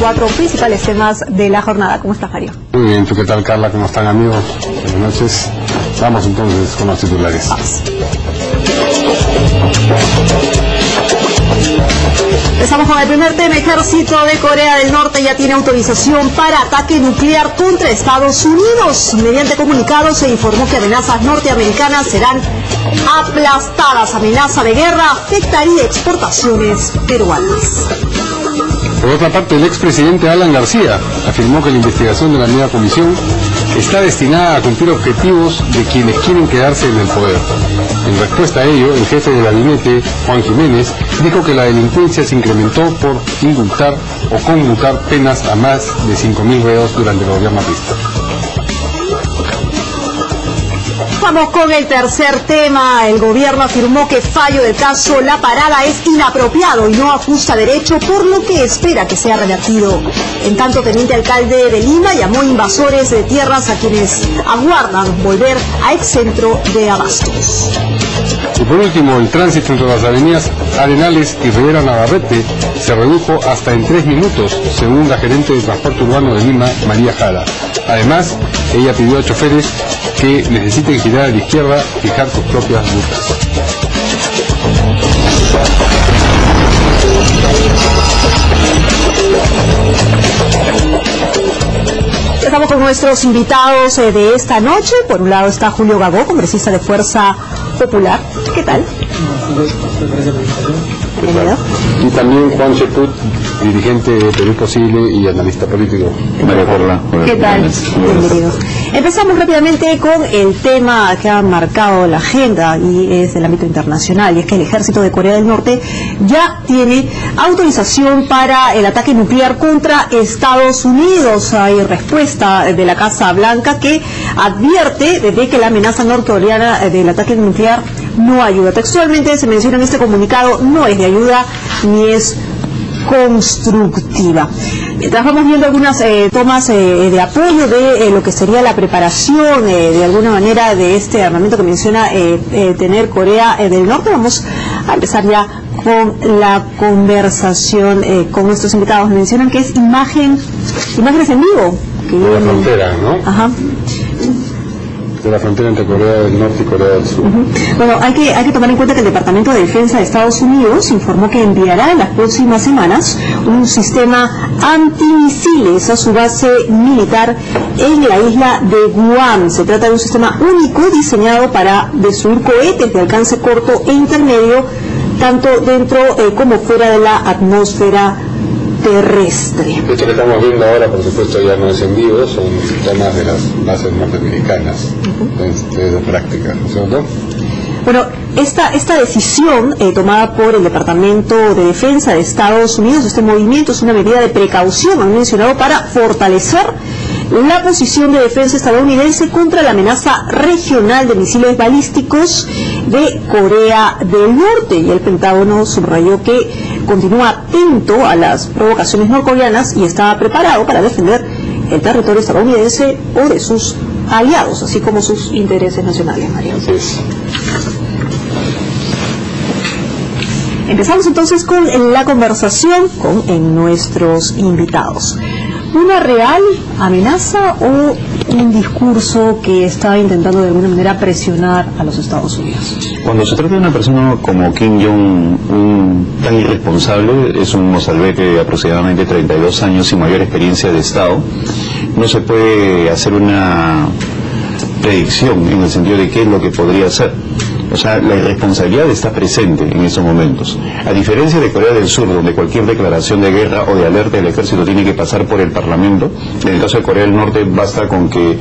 4 principales temas de la jornada. ¿Cómo estás, Mario? Muy bien, ¿tú qué tal, Carla? ¿Cómo están, amigos? Buenas noches. Vamos entonces con los titulares. Vamos. Empezamos con el primer tema. Ejército de Corea del Norte ya tiene autorización para ataque nuclear contra Estados Unidos. Mediante comunicado se informó que amenazas norteamericanas serán aplastadas. Amenaza de guerra afectaría exportaciones peruanas. Por otra parte, el expresidente Alan García afirmó que la investigación de la nueva comisión está destinada a cumplir objetivos de quienes quieren quedarse en el poder. En respuesta a ello, el jefe de gabinete, Juan Jiménez, dijo que la delincuencia se incrementó por indultar o conmutar penas a más de 5.000 reos durante el gobierno aprista. Vamos con el tercer tema. El gobierno afirmó que fallo del caso La Parada es inapropiado y no ajusta derecho, por lo que espera que sea revertido. En tanto, teniente alcalde de Lima llamó invasores de tierras a quienes aguardan volver a excentro de Abastos. Y por último, el tránsito entre las avenidas Arenales y Rivera Navarrete se redujo hasta en 3 minutos, según la gerente de transporte urbano de Lima, María Jara. Además, ella pidió a choferes que necesiten girar a la izquierda, fijar sus propias rutas. Estamos con nuestros invitados de esta noche. Por un lado está Julio Gagó, congresista de Fuerza Popular. ¿Qué tal? Bienvenido. Y también Juan Cheput, dirigente de Perú Posible y analista político. María Carla. ¿Qué tal? Bienvenido. Empezamos rápidamente con el tema que ha marcado la agenda y es del ámbito internacional, y es que el ejército de Corea del Norte ya tiene autorización para el ataque nuclear contra Estados Unidos. Hay respuesta de la Casa Blanca que advierte de que la amenaza norcoreana del ataque nuclear no ayuda. Textualmente se menciona en este comunicado, no es de ayuda ni es constructiva. Mientras vamos viendo algunas tomas de apoyo de lo que sería la preparación de alguna manera de este armamento que menciona tener Corea del Norte, vamos a empezar ya con la conversación con nuestros invitados. Me mencionan que es imágenes en vivo. De la frontera, ¿no? Ajá. De la frontera entre Corea del Norte y Corea del Sur. Bueno, hay que tomar en cuenta que el Departamento de Defensa de Estados Unidos informó que enviará en las próximas semanas un sistema antimisiles a su base militar en la isla de Guam. Se trata de un sistema único diseñado para destruir cohetes de alcance corto e intermedio, tanto dentro como fuera de la atmósfera terrestre. Esto que estamos viendo ahora, por supuesto, ya no es en vivo, son tomas de las bases norteamericanas de práctica, ¿no es cierto? Bueno, esta decisión tomada por el Departamento de Defensa de Estados Unidos, este movimiento es una medida de precaución, han mencionado, para fortalecer la posición de defensa estadounidense contra la amenaza regional de misiles balísticos de Corea del Norte, y el Pentágono subrayó que continúa atento a las provocaciones norcoreanas y está preparado para defender el territorio estadounidense o de sus aliados, así como sus intereses nacionales, María. Así es. Empezamos entonces con la conversación con nuestros invitados. ¿Una real amenaza o un discurso que está intentando de alguna manera presionar a los Estados Unidos? Cuando se trata de una persona como Kim Jong-un tan irresponsable, es un mozalbete de aproximadamente 32 años y mayor experiencia de Estado, no se puede hacer una predicción en el sentido de qué es lo que podría hacer. O sea, la irresponsabilidad está presente en estos momentos. A diferencia de Corea del Sur, donde cualquier declaración de guerra o de alerta del ejército tiene que pasar por el Parlamento, en el caso de Corea del Norte basta con que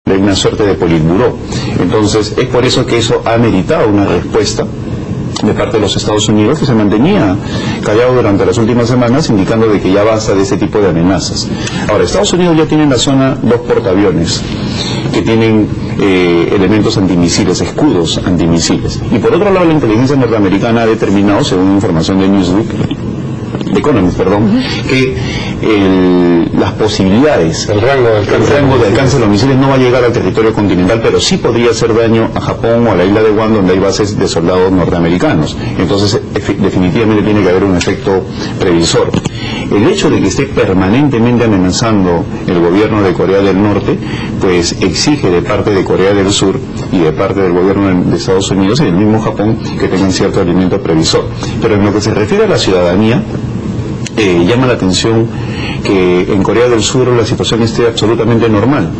de una suerte de politburó. Entonces, es por eso que eso ha meritado una respuesta de parte de los Estados Unidos, que se mantenía callado durante las últimas semanas, indicando de que ya basta de este tipo de amenazas. Ahora, Estados Unidos ya tiene en la zona 2 portaaviones que tienen elementos antimisiles, escudos antimisiles. Y por otro lado, la inteligencia norteamericana ha determinado, según información de Newsweek, Economist, que las posibilidades, el rango de alcance de los misiles no va a llegar al territorio continental, pero sí podría hacer daño a Japón o a la isla de Guam, donde hay bases de soldados norteamericanos. Entonces, definitivamente tiene que haber un efecto previsor. El hecho de que esté permanentemente amenazando el gobierno de Corea del Norte, pues exige de parte de Corea del Sur y de parte del gobierno de Estados Unidos y del mismo Japón que tengan cierto elemento previsor. Pero en lo que se refiere a la ciudadanía, llama la atención que en Corea del Sur la situación esté absolutamente normal.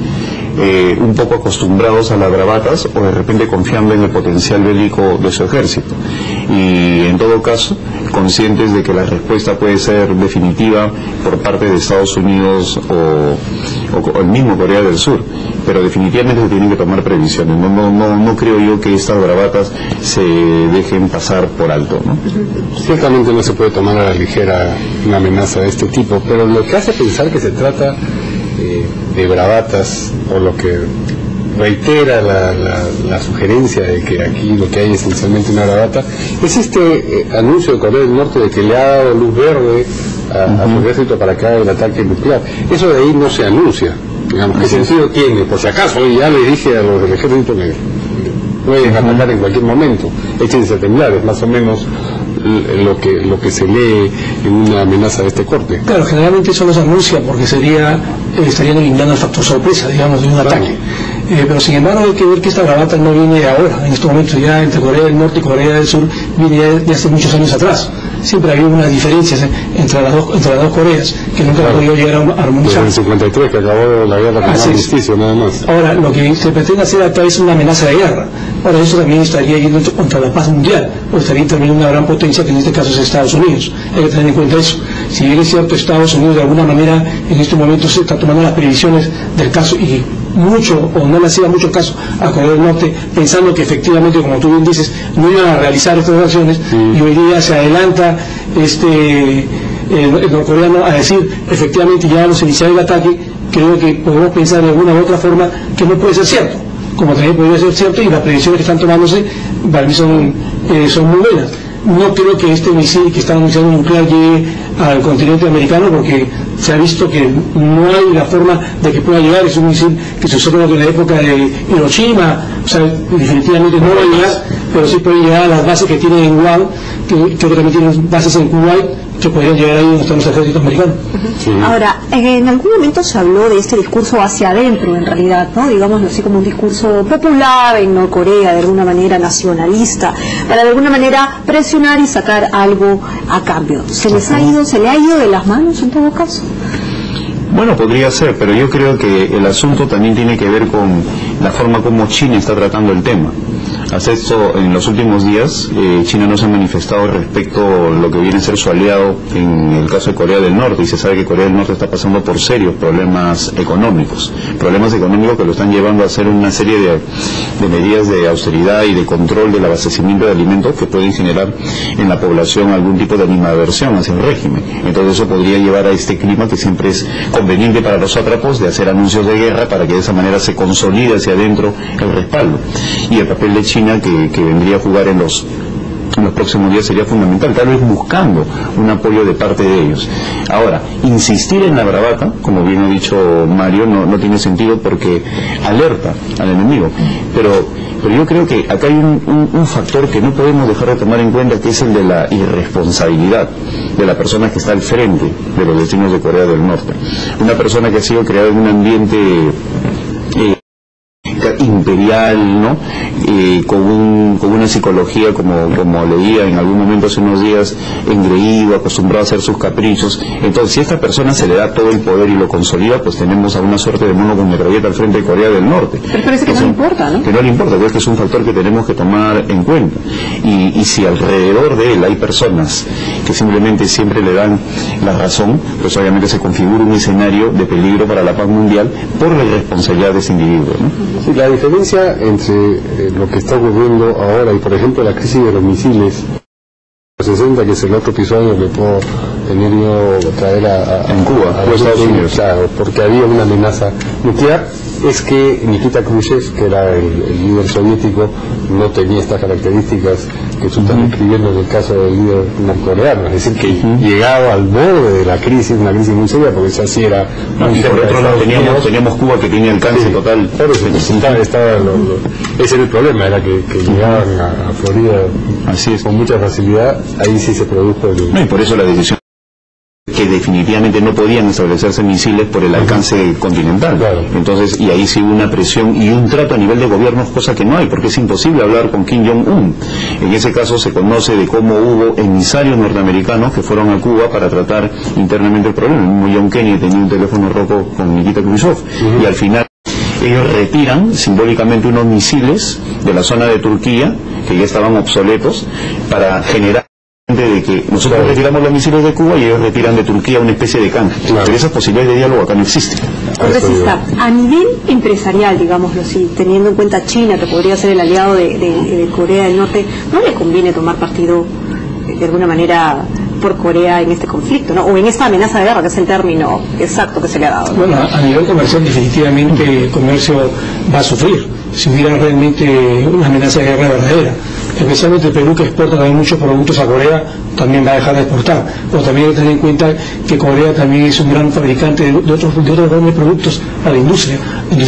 Un poco acostumbrados a las bravatas o de repente confiando en el potencial bélico de su ejército, y en todo caso conscientes de que la respuesta puede ser definitiva por parte de Estados Unidos o el mismo Corea del Sur, pero definitivamente se tienen que tomar previsiones. No creo yo que estas bravatas se dejen pasar por alto, ¿no? Ciertamente no se puede tomar a la ligera una amenaza de este tipo, pero lo que hace pensar que se trata de bravatas, o lo que reitera la sugerencia de que aquí lo que hay es esencialmente una bravata, es este anuncio de Corea del Norte de que le ha dado luz verde a su ejército para que haga el ataque nuclear. Eso de ahí no se anuncia, digamos. ¿Qué sentido tiene? Por si acaso, y ya le dije a los del ejército que pueden atacar en cualquier momento, échense a temblar, es más o menos lo que se lee en una amenaza de este corte. Claro, generalmente eso no se anuncia porque estarían eliminando el factor sorpresa, digamos, de un ataque. Pero sin embargo hay que ver que esta bravata no viene ahora, en estos momentos, ya entre Corea del Norte y Corea del Sur viene de hace muchos años atrás. Siempre había unas diferencias entre las dos Coreas que nunca han podido llegar a armonizar. Desde el 53, que acabó la guerra con armisticio, nada más. Ahora, lo que se pretende hacer acá es una amenaza de guerra. Ahora, eso también estaría yendo contra la paz mundial, o estaría interviniendo una gran potencia, que en este caso es Estados Unidos. Hay que tener en cuenta eso. Si bien es cierto, Estados Unidos de alguna manera en este momento se está tomando las previsiones del caso y mucho, o no le hacía mucho caso a Corea del Norte, pensando que efectivamente, como tú bien dices, no iban a realizar estas acciones, y hoy día se adelanta el norcoreano a decir efectivamente ya vamos a iniciar el ataque. Creo que podemos pensar de alguna u otra forma que no puede ser cierto, como también podría ser cierto, y las previsiones que están tomándose para mí son muy buenas. No creo que este misil que están anunciando nuclear llegue al continente americano, porque se ha visto que no hay la forma de que pueda llegar. Es un misil que se usó en la época de Hiroshima, o sea, definitivamente no va a llegar, pero sí puede llegar a las bases que tienen en Guam, que creo que también tienen bases en Kuwait, que podrían llegar ahí donde están los ejércitos americanos. Sí. Ahora, en algún momento se habló de este discurso hacia adentro, en realidad, ¿no? Digámoslo así, como un discurso popular en Norcorea, de alguna manera nacionalista, para de alguna manera presionar y sacar algo a cambio. ¿Se le ha ido de las manos en todo caso? Bueno, podría ser, pero yo creo que el asunto también tiene que ver con la forma como China está tratando el tema. Hasta esto, en los últimos días, China no se ha manifestado respecto a lo que viene a ser su aliado en el caso de Corea del Norte, y se sabe que Corea del Norte está pasando por serios problemas económicos que lo están llevando a hacer una serie de medidas de austeridad y de control del abastecimiento de alimentos que pueden generar en la población algún tipo de animadversión hacia el régimen. Entonces eso podría llevar a este clima que siempre es conveniente para los sátrapos de hacer anuncios de guerra para que de esa manera se consolide hacia adentro el respaldo. Y el papel de China que vendría a jugar en los próximos días sería fundamental, tal vez buscando un apoyo de parte de ellos. Ahora, insistir en la bravata, como bien ha dicho Mario, no tiene sentido porque alerta al enemigo, pero yo creo que acá hay un factor que no podemos dejar de tomar en cuenta, que es el de la irresponsabilidad de la persona que está al frente de los destinos de Corea del Norte. Una persona que ha sido creada en un ambiente imperial, ¿no? Con una psicología, como leía en algún momento hace unos días, engreído, acostumbrado a hacer sus caprichos. Entonces, si a esta persona se le da todo el poder y lo consolida, pues tenemos a una suerte de mono con metralleta al frente de Corea del Norte. Pero parece que no le importa, ¿no? Que no le importa, porque este es un factor que tenemos que tomar en cuenta. Y si alrededor de él hay personas que simplemente siempre le dan la razón, pues obviamente se configura un escenario de peligro para la paz mundial por la irresponsabilidad de ese individuo, ¿no? Sí, la diferencia entre lo que está ocurriendo ahora y, por ejemplo, la crisis de los misiles 60, que es el otro episodio que puedo tenido traer en Cuba, a Estados Unidos. Claro, porque había una amenaza nuclear. Es que Nikita Khrushchev, que era el líder soviético, no tenía estas características que tú estás describiendo en el caso del líder norcoreano, es decir, que llegaba al borde de la crisis, una crisis muy seria, porque ya sí era... y por otro lado teníamos Cuba, que tenía alcance total. Ese era el problema, era que llegaban a Florida, así es, con mucha facilidad. Ahí sí se produjo el... No, y por eso la decisión que definitivamente no podían establecerse misiles por el alcance continental. Claro. Entonces, y ahí sí hubo una presión y un trato a nivel de gobiernos, cosa que no hay, porque es imposible hablar con Kim Jong-un. En ese caso se conoce de cómo hubo emisarios norteamericanos que fueron a Cuba para tratar internamente el problema. El mismo John Kennedy tenía un teléfono roto con Nikita Khrushchev, y al final ellos retiran simbólicamente unos misiles de la zona de Turquía, que ya estaban obsoletos, para generar de que nosotros retiramos los misiles de Cuba y ellos retiran de Turquía una especie de canje. Pero esas posibilidades de diálogo acá no existen. Congresista, a nivel empresarial, digámoslo así, teniendo en cuenta China, que podría ser el aliado de Corea del Norte, ¿no le conviene tomar partido de alguna manera por Corea en este conflicto, ¿no? O en esta amenaza de guerra, que es el término exacto que se le ha dado, ¿no? Bueno, a nivel comercial definitivamente el comercio va a sufrir si hubiera realmente una amenaza de guerra verdadera. Especialmente el Perú, que exporta también muchos productos a Corea, también va a dejar de exportar. Pero también hay que tener en cuenta que Corea también es un gran fabricante de otros grandes productos para la industria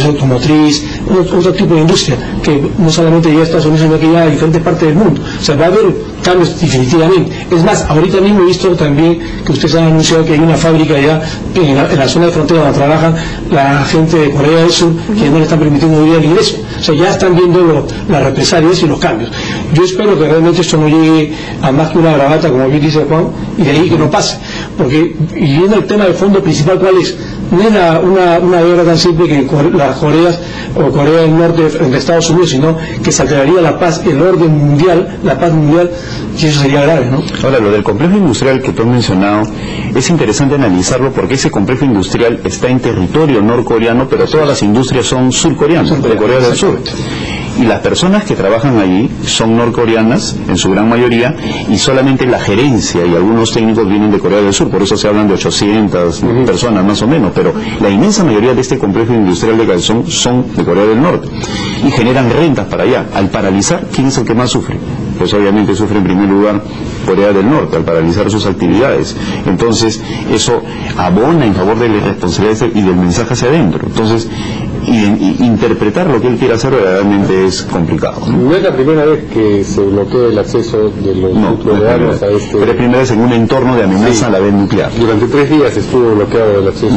automotriz, otro tipo de industria, que no solamente llega a Estados Unidos, sino que llega a diferentes partes del mundo. O sea, va a haber cambios definitivamente. Es más, ahorita mismo he visto también que ustedes han anunciado que hay una fábrica ya en la zona de frontera donde trabajan la gente de Corea del Sur, que no le están permitiendo ir al ingreso. O sea, ya están viendo las represalias y los cambios. Yo espero que realmente esto no llegue a más que una bravata, como bien dice Juan, y de ahí que no pase. Porque, y viendo el tema del fondo principal, ¿cuál es? No es una guerra tan simple que las Coreas o Corea del Norte frente a Estados Unidos, sino que se alteraría la paz, el orden mundial, la paz mundial, y eso sería grave, ¿no? Ahora, lo del complejo industrial que tú has mencionado, es interesante analizarlo porque ese complejo industrial está en territorio norcoreano, pero todas las industrias son surcoreanas, de Corea del Sur. Y las personas que trabajan allí son norcoreanas, en su gran mayoría, y solamente la gerencia y algunos técnicos vienen de Corea del Sur, por eso se hablan de 800 personas más o menos, pero la inmensa mayoría de este complejo industrial de Kaesong son de Corea del Norte, y generan rentas para allá. Al paralizar, ¿quién es el que más sufre? Pues obviamente sufre en primer lugar Corea del Norte, al paralizar sus actividades. Entonces, eso abona en favor de la irresponsabilidad y del mensaje hacia adentro. Entonces, interpretar lo que él quiere hacer verdaderamente es complicado, ¿no? No es la primera vez que se bloquea el acceso de los surcoreanos a este... Pero es primera vez en un entorno de amenaza a la vez nuclear. Durante 3 días estuvo bloqueado el acceso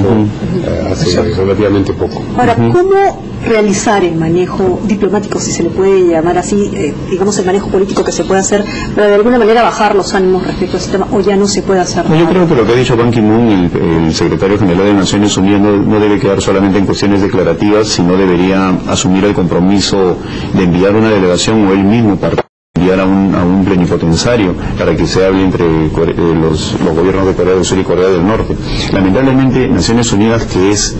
hace relativamente poco. Ahora, ¿cómo realizar el manejo diplomático, si se le puede llamar así, digamos el manejo político que se puede hacer, para de alguna manera bajar los ánimos respecto a ese tema, o ya no se puede hacer nada? Yo creo que lo que ha dicho Ban Ki-moon, el secretario general de Naciones Unidas, no debe quedar solamente en cuestiones declarativas, sino debería asumir el compromiso de enviar una delegación o él mismo para enviar a un plenipotenciario para que se hable entre los gobiernos de Corea del Sur y Corea del Norte. Lamentablemente, Naciones Unidas, que es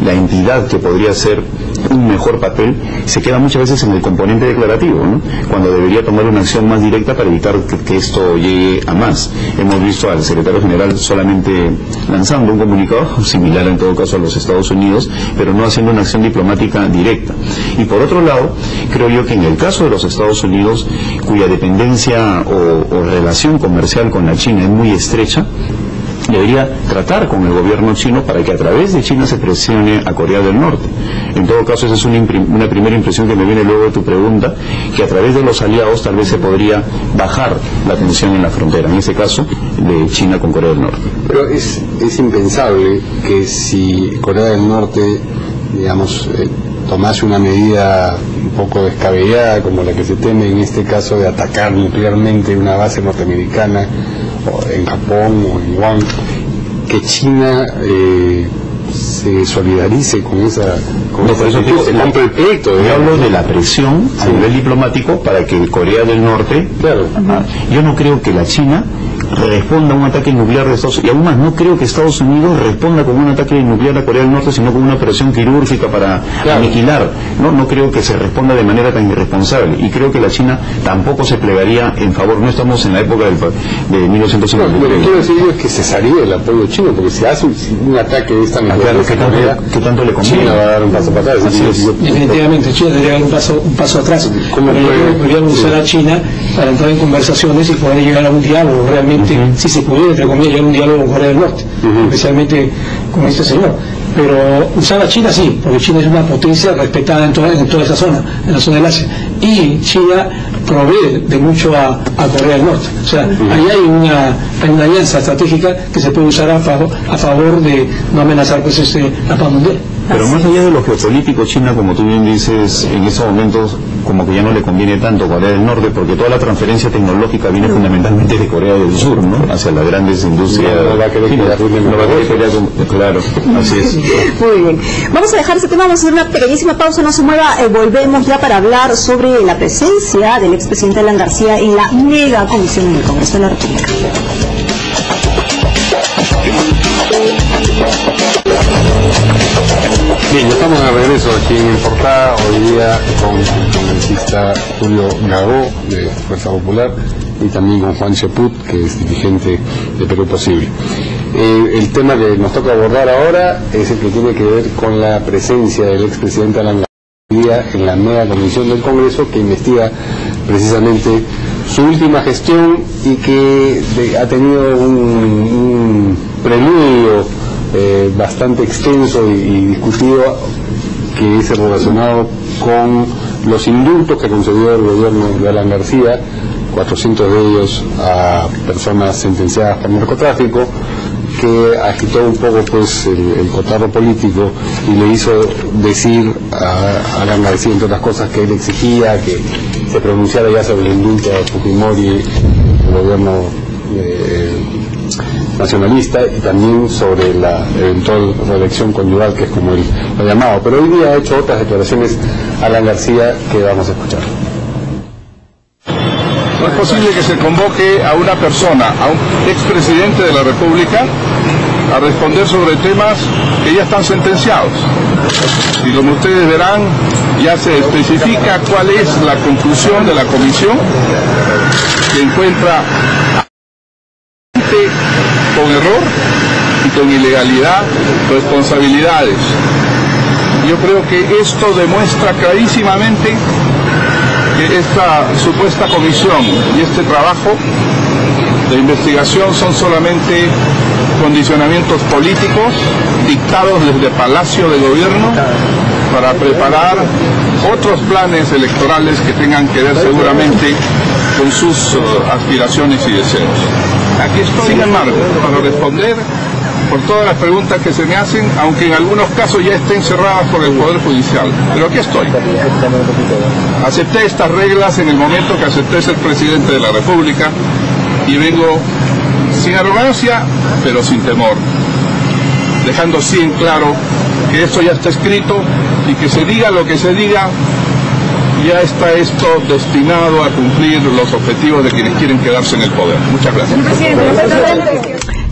la entidad que podría hacer un mejor papel, se queda muchas veces en el componente declarativo, ¿no? Cuando debería tomar una acción más directa para evitar que esto llegue a más. Hemos visto al secretario general solamente lanzando un comunicado similar en todo caso a los Estados Unidos, pero no haciendo una acción diplomática directa. Y por otro lado, creo yo que en el caso de los Estados Unidos, cuya dependencia o relación comercial con la China es muy estrecha, debería tratar con el gobierno chino para que a través de China se presione a Corea del Norte. En todo caso, esa es una primera impresión que me viene luego de tu pregunta, que a través de los aliados tal vez se podría bajar la tensión en la frontera, en este caso de China con Corea del Norte. Pero es impensable que si Corea del Norte, digamos, tomase una medida un poco descabellada como la que se teme en este caso de atacar nuclearmente una base norteamericana o en Japón o en Guam, que China se solidarice con esa... por eso digo, el proyecto. Yo hablo de la presión a nivel diplomático para que Corea del Norte... Claro. Yo no creo que la China responda a un ataque nuclear de Estados Unidos, y aún más, no creo que Estados Unidos responda con un ataque nuclear a Corea del Norte, sino con una operación quirúrgica para aniquilar. No creo que se responda de manera tan irresponsable, y creo que la China tampoco se plegaría en favor. No estamos en la época de 1953. Lo que quiero decir yo es que cesaría el apoyo chino, porque si hace un ataque de esta naturaleza, ¿qué tanto le conviene? China va a dar un paso para atrás. Definitivamente China debería dar un paso atrás. Podríamos usar a China para entrar en conversaciones y poder llegar a un diálogo realmente, si se pudiera, entre comillas, llegar a un diálogo con Corea del Norte, especialmente con este señor. Pero usar a China sí, porque China es una potencia respetada en toda esa zona, en la zona del Asia, y China provee de mucho a Corea del Norte. O sea, ahí hay una alianza estratégica que se puede usar a favor de no amenazar pues la paz mundial. Pero más allá de lo geopolítico, China, como tú bien dices, en estos momentos como que ya no le conviene tanto Corea del Norte, porque toda la transferencia tecnológica viene fundamentalmente de Corea del Sur, ¿no? Hacia las grandes industrias. No va a querer claro, así es. Muy bien. Vamos a dejar ese tema, vamos a hacer una pequeñísima pausa, no se mueva, volvemos ya para hablar sobre la presencia del expresidente Alan García en la mega comisión en el Congreso de la República. Bien, ya estamos de regreso aquí en Portada, hoy día con el congresista Julio Gagó, de Fuerza Popular, y también con Juan Cheput, que es dirigente de Perú Posible. El tema que nos toca abordar ahora es el que tiene que ver con la presencia del expresidente Alan García en la mega comisión del Congreso, que investiga precisamente su última gestión y que ha tenido un preludio bastante extenso y discutido, que es relacionado con los indultos que concedió el gobierno de Alan García, 400 de ellos a personas sentenciadas por narcotráfico, que agitó un poco pues el cotarro político y le hizo decir a Alan García, entre otras cosas, que él exigía que se pronunciara ya sobre el indulto a Fujimori, el gobierno nacionalista, y también sobre la eventual reelección conyugal, que es como él lo ha llamado. Pero hoy día ha hecho otras declaraciones Alan García que vamos a escuchar. No es posible que se convoque a una persona, a un expresidente de la República, a responder sobre temas que ya están sentenciados. Y como ustedes verán, ya se especifica cuál es la conclusión de la comisión, que encuentra con error y con ilegalidad responsabilidades. Yo creo que esto demuestra clarísimamente que esta supuesta comisión y este trabajo de investigación son solamente condicionamientos políticos dictados desde Palacio de Gobierno para preparar otros planes electorales que tengan que ver seguramente con sus aspiraciones y deseos. Aquí estoy, sin embargo, para responder por todas las preguntas que se me hacen, aunque en algunos casos ya estén cerradas por el Poder Judicial. Pero aquí estoy. Acepté estas reglas en el momento que acepté ser presidente de la República y vengo sin arrogancia, pero sin temor, dejando sí en claro que esto ya está escrito y que se diga lo que se diga, ya está esto destinado a cumplir los objetivos de quienes quieren quedarse en el poder. Muchas gracias.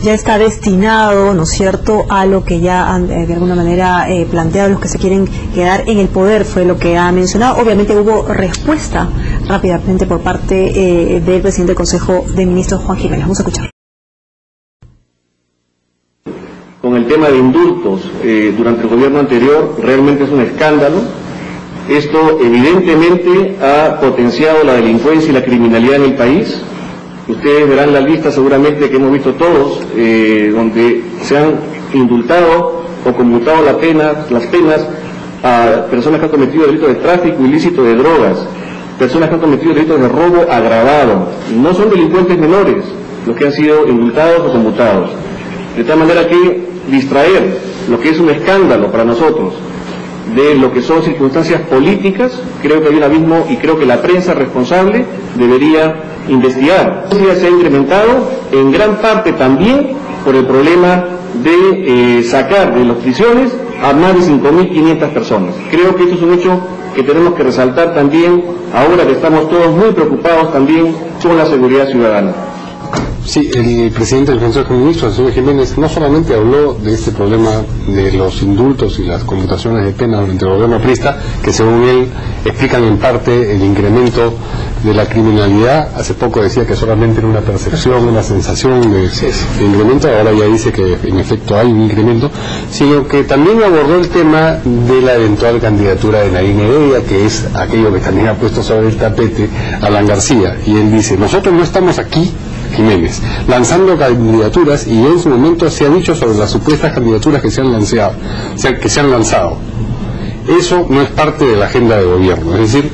Ya está destinado, ¿no es cierto?, a lo que ya han de alguna manera planteado los que se quieren quedar en el poder, fue lo que ha mencionado. Obviamente hubo respuesta rápidamente por parte del presidente del Consejo de Ministros, Juan Jiménez. Vamos a escuchar. Con el tema de indultos durante el gobierno anterior, realmente es un escándalo. Esto evidentemente ha potenciado la delincuencia y la criminalidad en el país. Ustedes verán la lista seguramente que hemos visto todos, donde se han indultado o conmutado las penas a personas que han cometido delitos de tráfico ilícito de drogas, personas que han cometido delitos de robo agravado. No son delincuentes menores los que han sido indultados o conmutados. De tal manera que distraer lo que es un escándalo para nosotros de lo que son circunstancias políticas, creo que hay un abismo y creo que la prensa responsable debería investigar. Se ha incrementado en gran parte también por el problema de sacar de las prisiones a más de 5.500 personas. Creo que esto es un hecho que tenemos que resaltar también ahora que estamos todos muy preocupados también con la seguridad ciudadana. Sí, el presidente del Consejo de Ministros, el señor Jiménez, no solamente habló de este problema de los indultos y las conmutaciones de pena durante el gobierno aprista, que según él explican en parte el incremento de la criminalidad. Hace poco decía que solamente era una percepción, una sensación de incremento, ahora ya dice que en efecto hay un incremento, sino que también abordó el tema de la eventual candidatura de Nadine Heredia, que es aquello que también ha puesto sobre el tapete Alan García, y él dice: nosotros no estamos aquí, Jiménez, lanzando candidaturas, y en su momento se ha dicho sobre las supuestas candidaturas que se han lanzado. Eso no es parte de la agenda de gobierno, es decir,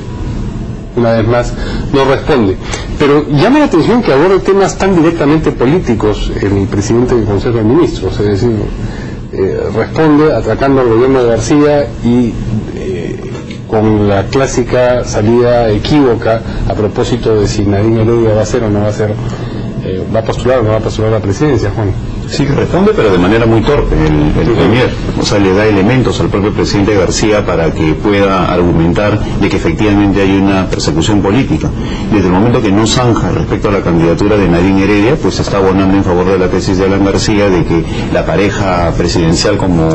una vez más, no responde. Pero llama la atención que aborde temas tan directamente políticos el presidente del Consejo de Ministros, es decir, responde atacando al gobierno de García y con la clásica salida equívoca a propósito de si Nadine Heredia va a ser o no va a ser, va a postular o no va a postular a la presidencia, Juan. Sí, que responde, pero de manera muy torpe el premier. O sea, le da elementos al propio presidente García para que pueda argumentar de que efectivamente hay una persecución política. Desde el momento que no zanja respecto a la candidatura de Nadine Heredia, pues está abonando en favor de la tesis de Alan García de que la pareja presidencial, como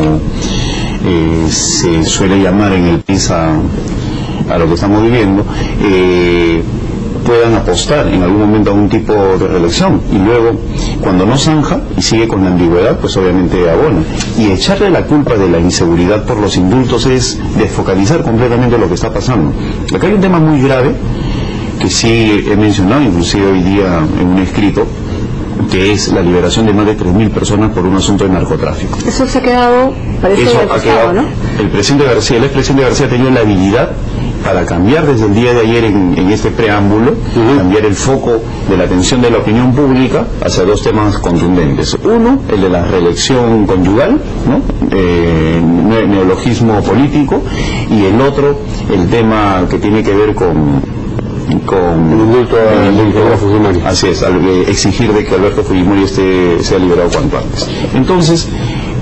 se suele llamar en el país a lo que estamos viviendo, puedan apostar en algún momento a un tipo de reelección, y luego cuando no zanja y sigue con la ambigüedad, pues obviamente abona. Y echarle la culpa de la inseguridad por los indultos es desfocalizar completamente lo que está pasando. Acá hay un tema muy grave que sí he mencionado inclusive hoy día en un escrito, que es la liberación de más de 3.000 personas por un asunto de narcotráfico. Eso se ha quedado, parece, eso ha quedado, ¿no? El expresidente García ha tenido la habilidad para cambiar desde el día de ayer en este preámbulo, cambiar el foco de la atención de la opinión pública hacia dos temas contundentes. Uno, el de la reelección conyugal, ¿no? Neologismo político, y el otro, el tema que tiene que ver con el indulto a Fujimori. Así es, exigir de que Alberto Fujimori sea liberado cuanto antes. Entonces,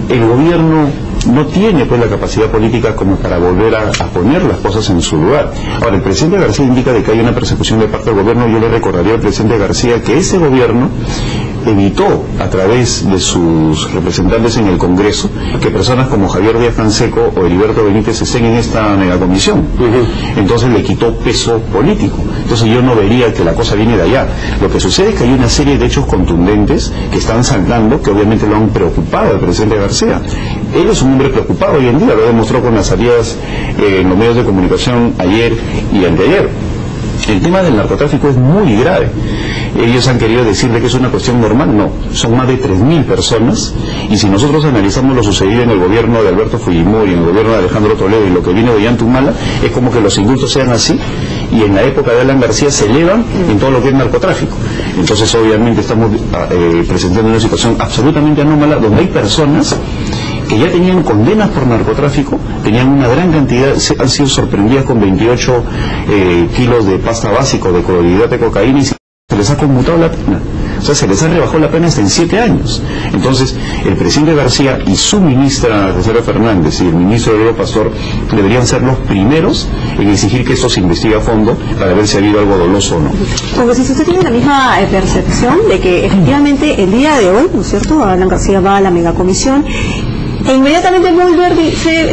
el gobierno no tiene pues la capacidad política como para volver a poner las cosas en su lugar. Ahora, el presidente García indica de que hay una persecución de parte del gobierno. Yo le recordaría al presidente García que ese gobierno evitó, a través de sus representantes en el Congreso, que personas como Javier Díaz-Canseco o Heriberto Benítez estén en esta megacomisión. Entonces le quitó peso político. Entonces yo no vería que la cosa viene de allá. Lo que sucede es que hay una serie de hechos contundentes que están saltando, que obviamente lo han preocupado al presidente García. Él es un hombre preocupado hoy en día, lo demostró con las salidas en los medios de comunicación ayer y anteayer. El tema del narcotráfico es muy grave. Ellos han querido decir de que es una cuestión normal. No, son más de 3.000 personas, y si nosotros analizamos lo sucedido en el gobierno de Alberto Fujimori, en el gobierno de Alejandro Toledo y lo que viene de Ollantumala, es como que los indultos sean así, y en la época de Alan García se elevan en todo lo que es narcotráfico. Entonces obviamente estamos presentando una situación absolutamente anómala, donde hay personas que ya tenían condenas por narcotráfico, tenían una gran cantidad, han sido sorprendidas con 28 kilos de pasta básico de clorhidrato de cocaína, y se les ha conmutado la pena. O sea, se les ha rebajado la pena hasta en 7 años. Entonces, el presidente García y su ministra Rosario Fernández y el ministro Diego Pastor deberían ser los primeros en exigir que esto se investigue a fondo para ver si ha habido algo doloso o no. Porque si usted tiene la misma percepción de que efectivamente el día de hoy, ¿no es cierto?, Alan García va a la megacomisión, e inmediatamente Mulder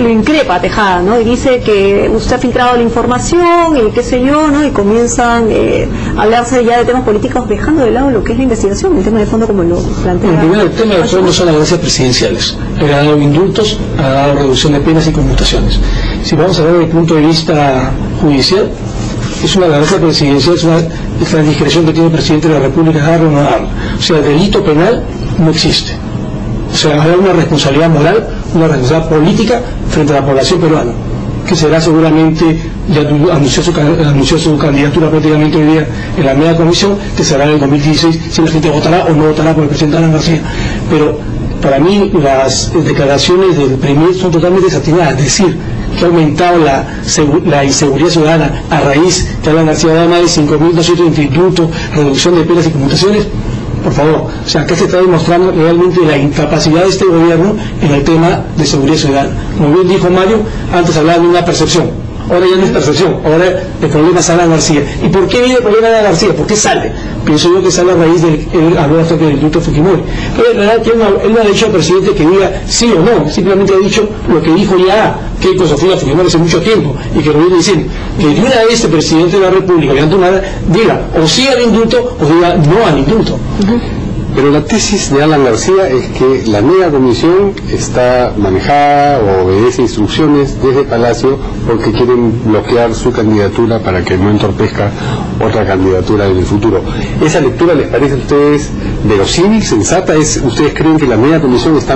lo increpa a Tejada, ¿no? Y dice que usted ha filtrado la información y qué sé yo, ¿no? Y comienzan a hablarse ya de temas políticos, dejando de lado lo que es la investigación, el tema de fondo como lo plantea. Bueno, primero, el tema de fondo son las ganancias presidenciales. Ha dado indultos, ha dado reducción de penas y conmutaciones. Si vamos a ver desde el punto de vista judicial, es una ganancia presidencial, es la discreción que tiene el presidente de la República, darlo o no darlo. O sea, el delito penal no existe. O sea, hay una responsabilidad moral, una responsabilidad política frente a la población peruana, que será seguramente, ya anunció su candidatura prácticamente hoy día en la media comisión, que será en el 2016, si la gente votará o no votará por el presidente Alan García. Pero para mí las declaraciones del premier son totalmente desatinadas. Es decir, que ha aumentado la inseguridad ciudadana a raíz que Alan García da más de 5.200 indultos, reducción de penas y conmutaciones. Por favor, o sea, acá se está demostrando realmente la incapacidad de este gobierno en el tema de seguridad ciudadana. Como bien dijo Mario, antes hablaba de una percepción, ahora ya no es percepción, ahora el problema es Alan García. ¿Y por qué viene el problema de Alan García? ¿Por qué sale? Pienso yo que sale a raíz de él habló acerca del indulto Fujimori. Pero en realidad él no ha dicho al presidente que diga sí o no, simplemente ha dicho lo que dijo ya Keiko Sofía Fujimori hace mucho tiempo, y que lo viene diciendo, que de una vez el presidente de la República, diga o sí al indulto o diga no al indulto. Pero la tesis de Alan García es que la mega comisión está manejada o obedece instrucciones desde Palacio porque quieren bloquear su candidatura para que no entorpezca otra candidatura en el futuro. ¿Esa lectura les parece a ustedes verosímil, sensata? ¿Ustedes creen que la mega comisión está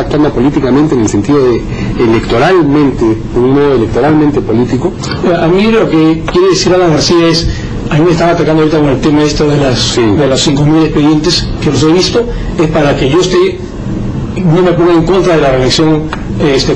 actuando políticamente en el sentido de un modo electoralmente político? A mí lo que quiere decir Alan García es, a mí me estaba atacando ahorita con el tema de los 5.000 expedientes que los he visto, es para que yo no me ponga en contra de la reelección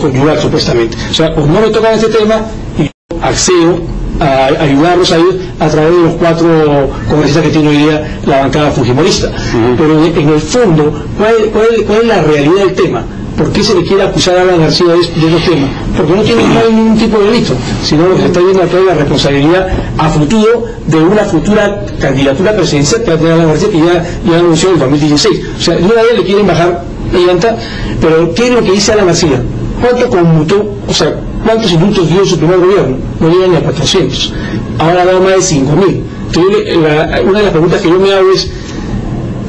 conyugal, supuestamente. O sea, pues no me tocan este tema y yo accedo a ayudarlos a ellos a través de los 4 congresistas que tiene hoy día la bancada fujimorista. Pero en el fondo, ¿cuál es la realidad del tema? ¿Por qué se le quiere acusar a Alan García de esos temas? Porque no tiene ningún tipo de delito, sino lo que se está viendo acá es la responsabilidad a futuro de una futura candidatura presidencial que va a tener Alan García, que ya anunció en el 2016. O sea, de una vez le quieren bajar la llanta, pero ¿qué es lo que dice Alan García? ¿Cuánto conmutó? O sea, ¿cuántos indultos dio en su primer gobierno? No llegan ni a 400. Ahora ha dado más de 5.000. Entonces, una de las preguntas que yo me hago es,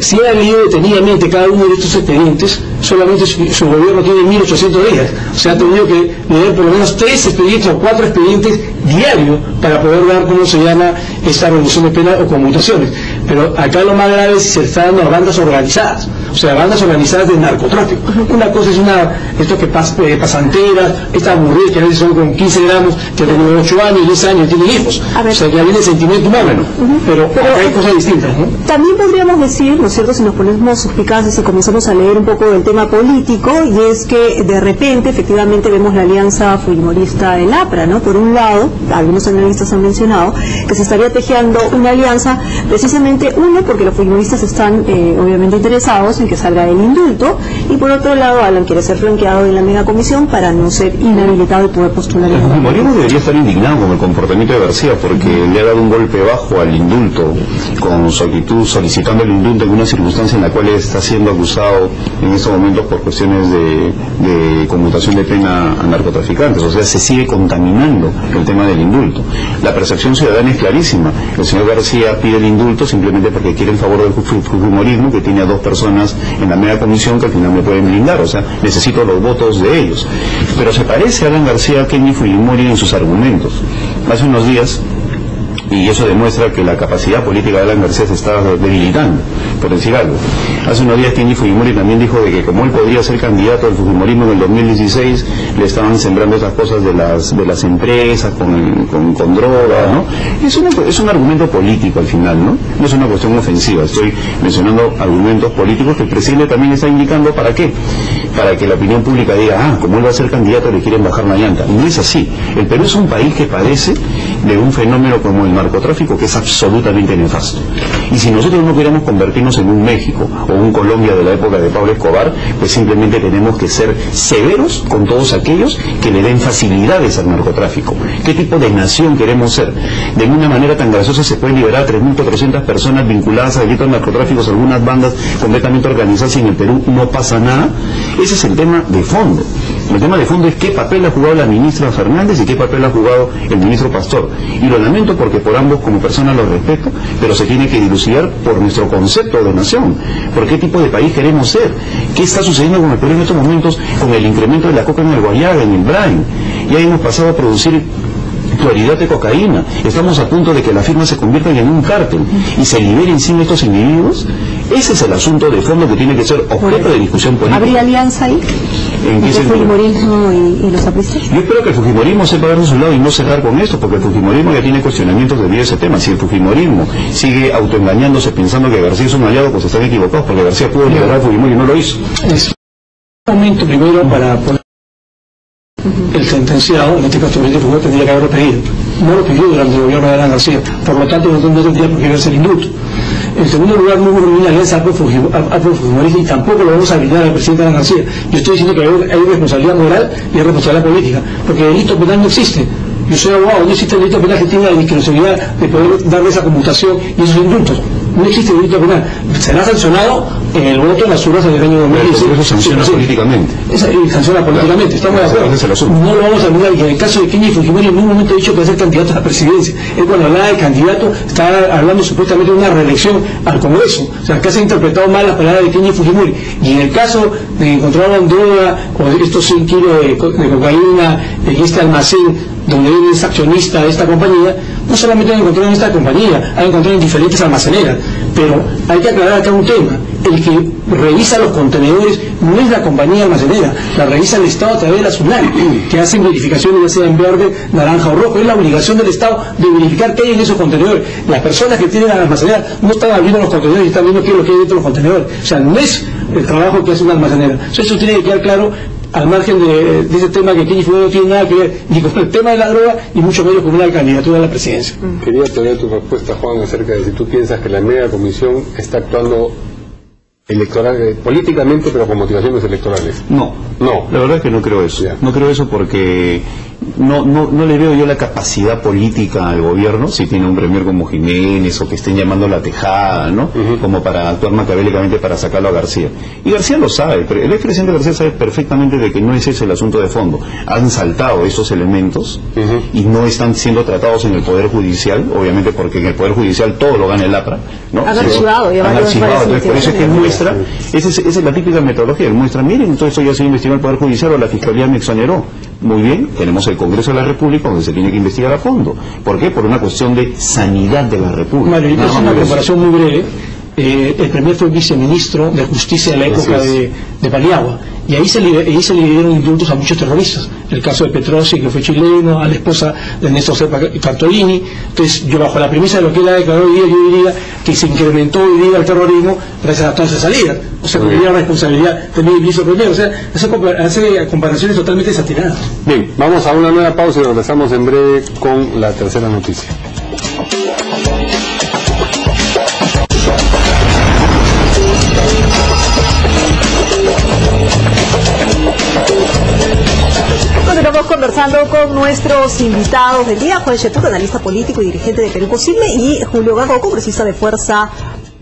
si ha leído detenidamente cada uno de estos expedientes, solamente su gobierno tiene 1.800 días. O sea, ha tenido que leer por lo menos 3 expedientes o 4 expedientes diarios para poder dar, ¿cómo se llama?, esta reducción de pena o conmutaciones. Pero acá lo más grave es si se está dando a bandas organizadas, o sea, bandas organizadas de narcotráfico. Una cosa es esto que pasanteras, estas mujeres que a veces son con 15 gramos, que tienen 8 años, 10 años, tienen hijos. O sea, que viene el sentimiento humano. Pero acá hay cosas distintas, ¿no? También podríamos decir, ¿no es cierto?, si nos ponemos suspicaces y comenzamos a leer un poco del tema político, y es que de repente, efectivamente, vemos la alianza fujimorista del APRA, ¿no? Por un lado, algunos analistas han mencionado que se estaría tejiendo una alianza, precisamente uno, porque los fujimoristas están obviamente interesados en que salga el indulto, y por otro lado, Alan quiere ser flanqueado en la mega comisión para no ser inhabilitado y poder postular. El fujimorismo debería estar indignado con el comportamiento de García, porque le ha dado un golpe bajo al indulto, con su actitud solicitando el indulto en una circunstancia en la cual está siendo acusado en estos momentos por cuestiones de conmutación de pena a narcotraficantes. O sea, se sigue contaminando el tema del indulto. La percepción ciudadana es clarísima. El señor García pide el indulto simplemente porque quiere el favor del fujimorismo, que tiene a 2 personas en la mega comisión que al final me pueden blindar. O sea, necesito los votos de ellos. Pero se parece a Alan García a Kenny Fujimori en sus argumentos. Hace unos días, y eso demuestra que la capacidad política de Alan García se está debilitando, por decir algo. Hace unos días Kenny Fujimori también dijo de que como él podría ser candidato al fujimorismo en el 2016, le estaban sembrando esas cosas de las empresas con droga, ¿no? Es un argumento político al final, ¿no? No es una cuestión ofensiva. Estoy mencionando argumentos políticos que el presidente también está indicando. ¿Para qué? Para que la opinión pública diga, como él va a ser candidato le quieren bajar la llanta. Y no es así. El Perú es un país que padece de un fenómeno como el narcotráfico, que es absolutamente nefasto. Y si nosotros no queremos convertirnos en un México o un Colombia de la época de Pablo Escobar, pues simplemente tenemos que ser severos con todos aquellos que le den facilidades al narcotráfico. ¿Qué tipo de nación queremos ser? De una manera tan graciosa se pueden liberar 3.400 personas vinculadas a delitos narcotráficos, algunas bandas completamente organizadas, y en el Perú no pasa nada. Ese es el tema de fondo. El tema de fondo es qué papel ha jugado la ministra Fernández y qué papel ha jugado el ministro Pastor. Y lo lamento porque por ambos como personas los respeto, pero se tiene que dilucidar por nuestro concepto de nación. ¿Por qué tipo de país queremos ser? ¿Qué está sucediendo con el Perú en estos momentos con el incremento de la coca en el Guayaga, en el Brain? Ya hemos pasado a producir cloridad de cocaína. Estamos a punto de que las firmas se conviertan en un cártel y se liberen sin estos individuos. Ese es el asunto de fondo que tiene que ser objeto de discusión política. ¿Habría alianza ahí? ¿En qué sentido? ¿El fujimorismo y los apristas? Yo espero que el fujimorismo sepa ver de su lado y no cerrar con esto, porque el fujimorismo ya tiene cuestionamientos debido a ese tema. Si el fujimorismo sigue autoengañándose pensando que García es un aliado, pues están equivocados, porque García pudo liberar al Fujimori y no lo hizo. Es un momento primero para poner el sentenciado, en este caso el Fujimori, tendría que haberlo pedido. No lo pidió durante el gobierno de Alan García, por lo tanto no tendría por qué verse el indulto. En segundo lugar, no hubo una alianza afro-fujimorista y tampoco lo vamos a brindar al presidente Alan García. Yo estoy diciendo que hay responsabilidad moral y hay responsabilidad política, porque el delito penal no existe. yo soy abogado, no existe el delito penal que tenga la discrecionalidad de poder darle esa conmutación y esos indultos. No existe delito penal. Será sancionado en el voto en las urnas del año 2016. Eso sanciona políticamente. Sanciona políticamente, estamos de acuerdo. No lo vamos a olvidar, y en el caso de Kenny Fujimori en ningún momento ha dicho que va a ser candidato a la presidencia. Él cuando hablaba de candidato estaba hablando supuestamente de una reelección al Congreso. O sea, acá se ha interpretado mal las palabras de Kenny Fujimori. Y en el caso de que encontraron droga o estos 100 kilos de cocaína en este almacén donde él es accionista de esta compañía, no solamente lo encontrado en esta compañía, ha encontrado en diferentes almaceneras. Pero hay que aclarar acá un tema: el que revisa los contenedores no es la compañía almacenera, la revisa el Estado a través de la SUNAT, que hacen verificaciones ya sea en verde, naranja o rojo. Es la obligación del Estado de verificar qué hay en esos contenedores. Las personas que tienen a la almacenera no están abriendo los contenedores y están viendo qué es lo que hay dentro de los contenedores. O sea, no es el trabajo que hace una almacenera. Eso tiene que quedar claro, al margen de ese tema que Kenny Fujimori no tiene nada que ver ni con el tema de la droga, ni mucho menos con una candidatura a la presidencia. Quería tener tu respuesta, Juan, acerca de si tú piensas que la mega comisión está actuando políticamente, pero con motivaciones electorales. No, la verdad es que no creo eso. No creo eso porque no le veo yo la capacidad política al gobierno, si tiene un premier como Jiménez o que estén llamando la tejada, ¿no? Como para actuar macabélicamente para sacarlo a García. Y García lo sabe, pero el expresidente García sabe perfectamente de que no es ese el asunto de fondo. Han saltado esos elementos y no están siendo tratados en el Poder Judicial, obviamente porque en el Poder Judicial todo lo gana el APRA, ¿no? Han archivado, entonces por eso es que él muestra, esa es la típica metodología, él muestra, miren, todo esto ya se investigó en el Poder Judicial o la Fiscalía me exoneró. Muy bien, tenemos el Congreso de la República donde se tiene que investigar a fondo. ¿Por qué? Por una cuestión de sanidad de la República. Margarita, es una comparación muy breve. El premier fue viceministro de Justicia en la época de Paniagua, y ahí se le dieron indultos a muchos terroristas. El caso de Petrosi, que fue chileno, a la esposa de Néstor Bartolini. Entonces, yo bajo la premisa de lo que él ha declarado hoy día, yo diría que se incrementó hoy día el terrorismo gracias a todas esas salidas. O sea, tendría la responsabilidad también del ministro premier. O sea, hace comparaciones totalmente desatinadas. Bien, vamos a una nueva pausa y regresamos en breve con la tercera noticia. Continuamos conversando con nuestros invitados del día: Juan Chetuc, analista político y dirigente de Perú Posible, y Julio Gago, congresista de Fuerza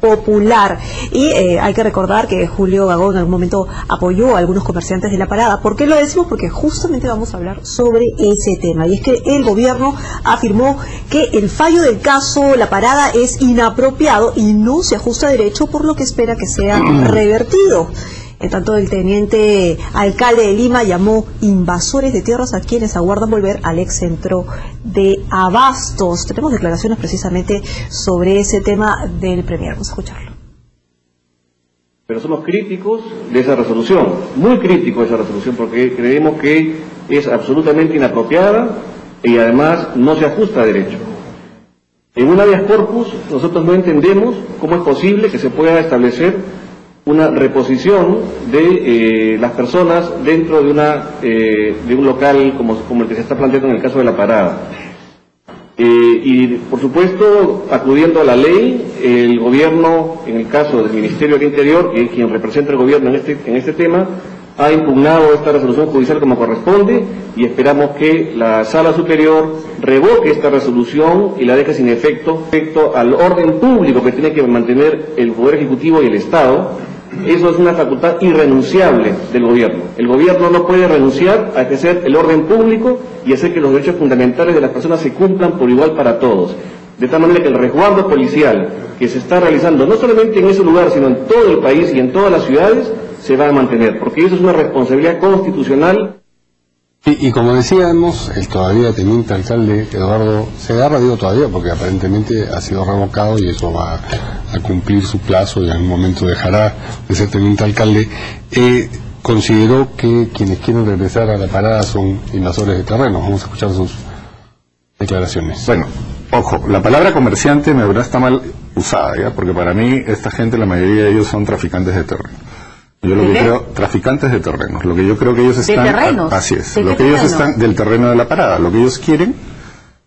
Popular. Y hay que recordar que Julio Gago en algún momento apoyó a algunos comerciantes de La Parada. ¿Por qué lo decimos? Porque justamente vamos a hablar sobre ese tema, y es que el gobierno afirmó que el fallo del caso La Parada es inapropiado y no se ajusta a derecho, por lo que espera que sea revertido. En tanto, el teniente alcalde de Lima llamó invasores de tierras a quienes aguardan volver al ex centro de Abastos. Tenemos declaraciones precisamente sobre ese tema del premier. Vamos a escucharlo. Pero somos críticos de esa resolución, muy críticos de esa resolución, porque creemos que es absolutamente inapropiada y además no se ajusta a derecho. En un habeas corpus nosotros no entendemos cómo es posible que se pueda establecer una reposición de las personas dentro de un local como el que se está planteando en el caso de La Parada. Y por supuesto, acudiendo a la ley, el gobierno, en el caso del Ministerio del Interior, que es quien representa al gobierno en este tema, ha impugnado esta resolución judicial como corresponde, y esperamos que la Sala Superior revoque esta resolución y la deje sin efecto respecto al orden público que tiene que mantener el Poder Ejecutivo y el Estado. Eso es una facultad irrenunciable del gobierno. El gobierno no puede renunciar a ejercer el orden público y hacer que los derechos fundamentales de las personas se cumplan por igual para todos. De tal manera que el resguardo policial que se está realizando, no solamente en ese lugar, sino en todo el país y en todas las ciudades, se va a mantener, porque eso es una responsabilidad constitucional. Y como decíamos, el todavía teniente alcalde Eduardo Segarra, digo todavía porque aparentemente ha sido revocado y eso va a cumplir su plazo y en un momento dejará de ser teniente alcalde, consideró que quienes quieren regresar a La Parada son invasores de terreno. Vamos a escuchar sus declaraciones. Bueno, ojo, la palabra comerciante me verdad está mal usada, ¿ya? Porque para mí esta gente, la mayoría de ellos son traficantes de terreno. Yo lo que creo, traficantes de terrenos, lo que yo creo que ellos están... ¿De terrenos? Así es, lo que ellos están del terreno de La Parada, lo que ellos quieren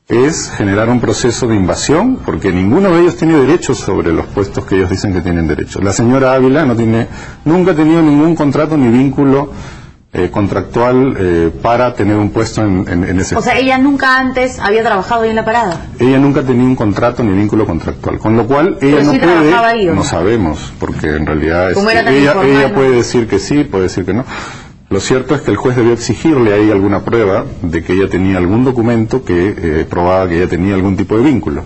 es generar un proceso de invasión, porque ninguno de ellos tiene derechos sobre los puestos que ellos dicen que tienen derecho. La señora Ávila nunca ha tenido ningún contrato ni vínculo contractual para tener un puesto en ese. O sea, ella nunca antes había trabajado ahí en la parada. Ella nunca tenía un contrato ni vínculo contractual, con lo cual ella no puede, ahí, no sabemos, porque en realidad ella puede decir que sí, puede decir que no. Lo cierto es que el juez debió exigirle ahí alguna prueba de que ella tenía algún documento que probaba que ella tenía algún tipo de vínculo.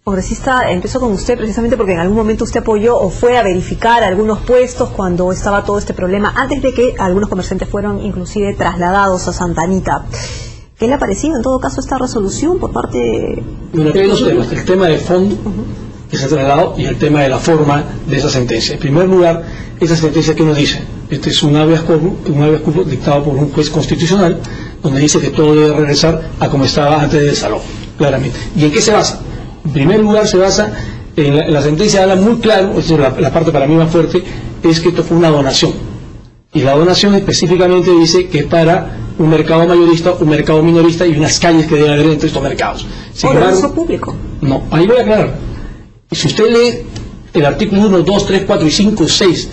Congresista, empezó con usted precisamente porque en algún momento usted apoyó o fue a verificar algunos puestos cuando estaba todo este problema, antes de que algunos comerciantes fueron inclusive trasladados a Santa Anita. ¿Qué le ha parecido en todo caso esta resolución por parte de... Bueno, hay dos temas, el tema de fondo que se ha trasladado y el tema de la forma de esa sentencia. En primer lugar, esa sentencia que nos dice, este es un habeas corpus dictado por un juez constitucional, donde dice que todo debe regresar a como estaba antes del desalojo, claramente. ¿Y en qué se basa? En primer lugar se basa en la sentencia, habla muy claro, la parte para mí más fuerte, es que esto fue una donación. Y la donación específicamente dice que es para un mercado mayorista, un mercado minorista y unas calles que deben haber entre estos mercados. ¿Por uso público? No, ahí voy a aclarar. Si usted lee el artículo 1, 2, 3, 4 y 5, 6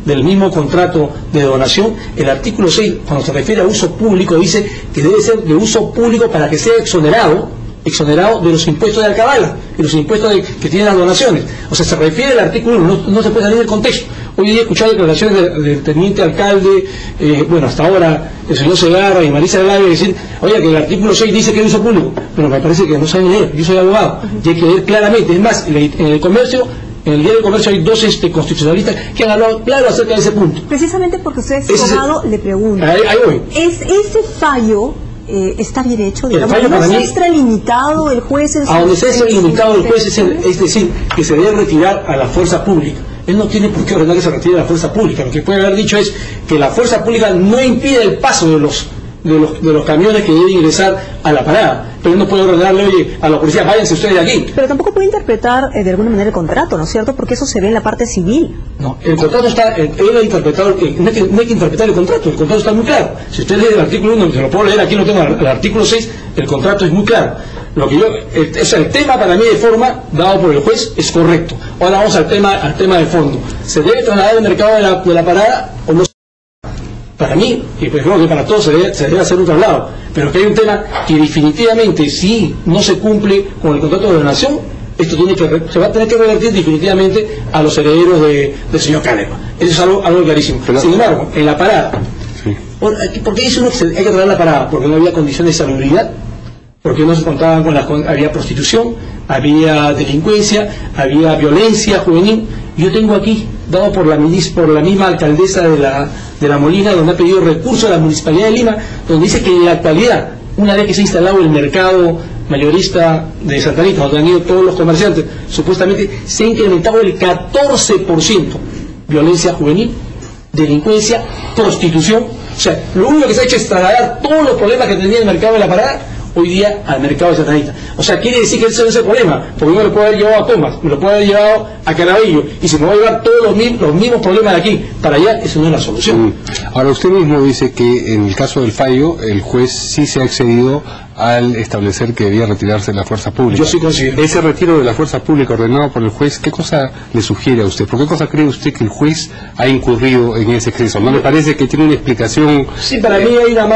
del mismo contrato de donación, el artículo 6, cuando se refiere a uso público, dice que debe ser de uso público para que sea exonerado de los impuestos de alcabala y los impuestos que tienen las donaciones. O sea, se refiere al artículo 1, no se puede salir del contexto. Hoy día he escuchado declaraciones del teniente alcalde, bueno, hasta ahora el señor Segarra y Marisa Lave decir, oye, que el artículo 6 dice que es uso público, pero me parece que no saben leer. Yo soy abogado y hay que leer claramente. Es más, en el comercio, en el Diario del Comercio hay dos constitucionalistas que han hablado claro acerca de ese punto. Precisamente porque usted es abogado, le pregunto, ahí voy. ¿Es ese fallo está bien hecho? Digamos, ¿no se ha extralimitado el juez en su... A donde se ha extralimitado el juez es decir, que se debe retirar a la fuerza pública. Él no tiene por qué ordenar que se retire a la fuerza pública. Lo que puede haber dicho es que la fuerza pública no impide el paso de los camiones que deben ingresar a la parada. Pero él no puede ordenarle, oye, a la policía, váyanse ustedes de aquí. Pero tampoco puede interpretar de alguna manera el contrato, ¿no es cierto? Porque eso se ve en la parte civil. No, el contrato está, él ha interpretado, no hay que interpretar el contrato está muy claro. Si usted lee el artículo 1, se lo puedo leer, aquí lo tengo, el artículo 6, el contrato es muy claro. Lo que el tema para mí de forma, dado por el juez, es correcto. Ahora vamos al tema de fondo. ¿Se debe trasladar el mercado de la parada o no? Para mí, y pues creo que para todos se debe hacer un traslado, pero que hay un tema que definitivamente, si no se cumple con el contrato de donación, esto se va a tener que revertir definitivamente a los herederos del señor Canerva. Eso es algo clarísimo. Sin embargo, en la parada, sí. ¿Por qué dice uno que hay que trasladar la parada? Porque no había condiciones de salubridad, porque no se contaban había prostitución, había delincuencia, había violencia juvenil. Yo tengo aquí, dado por la misma alcaldesa de la Molina, donde ha pedido recursos a la Municipalidad de Lima, donde dice que en la actualidad, una vez que se ha instalado el mercado mayorista de Santa Anita, donde han ido todos los comerciantes, supuestamente se ha incrementado el 14% violencia juvenil, delincuencia, prostitución. O sea, lo único que se ha hecho es trasladar todos los problemas que tenía el mercado de la parada hoy día al mercado de Santa Anita. O sea, quiere decir que ese no es el problema, porque yo me lo puedo haber llevado a Comas, me lo puedo haber llevado a Caraballo, y si me voy a llevar todos los mismos problemas de aquí para allá, eso no es la solución. Ahora, usted mismo dice que en el caso del fallo, el juez sí se ha excedido al establecer que debía retirarse de la fuerza pública. Yo sí considero. Ese retiro de la fuerza pública ordenado por el juez, ¿qué cosa le sugiere a usted? ¿Por qué cosa cree usted que el juez ha incurrido en ese exceso? ¿No le parece que tiene una explicación? Sí, para mí hay una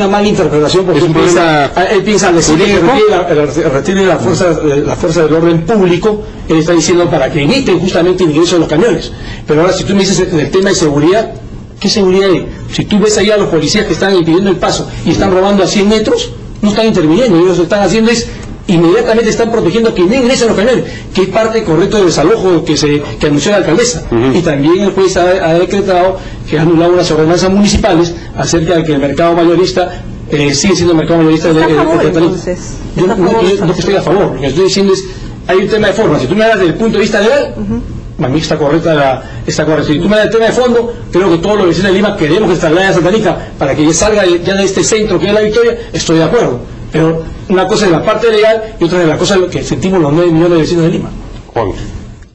mala interpretación, porque él piensa al decir que retire la fuerza del orden público, él está diciendo para que eviten justamente el ingreso de los camiones. Pero ahora, si tú me dices el tema de seguridad, ¿qué seguridad hay? Si tú ves ahí a los policías que están impidiendo el paso y están robando a 100 metros, no están interviniendo, ellos lo que están haciendo es inmediatamente están protegiendo que no ingresen los camiones, que es parte correcta del desalojo que anunció la alcaldesa. Y también el juez ha decretado que ha anulado unas ordenanzas municipales acerca de que el mercado mayorista sigue siendo el mercado mayorista de entonces. Yo no estoy a favor, lo que estoy diciendo es, hay un tema de forma. Si tú me hablas desde el punto de vista legal, para mí está correcta. Si tú me das el tema de fondo, creo que todos los vecinos de Lima queremos que se traslade a Santa Anita para que salga ya de este centro que es la Victoria, estoy de acuerdo. Pero una cosa es la parte legal y otra es la cosa que sentimos los 9 millones de vecinos de Lima.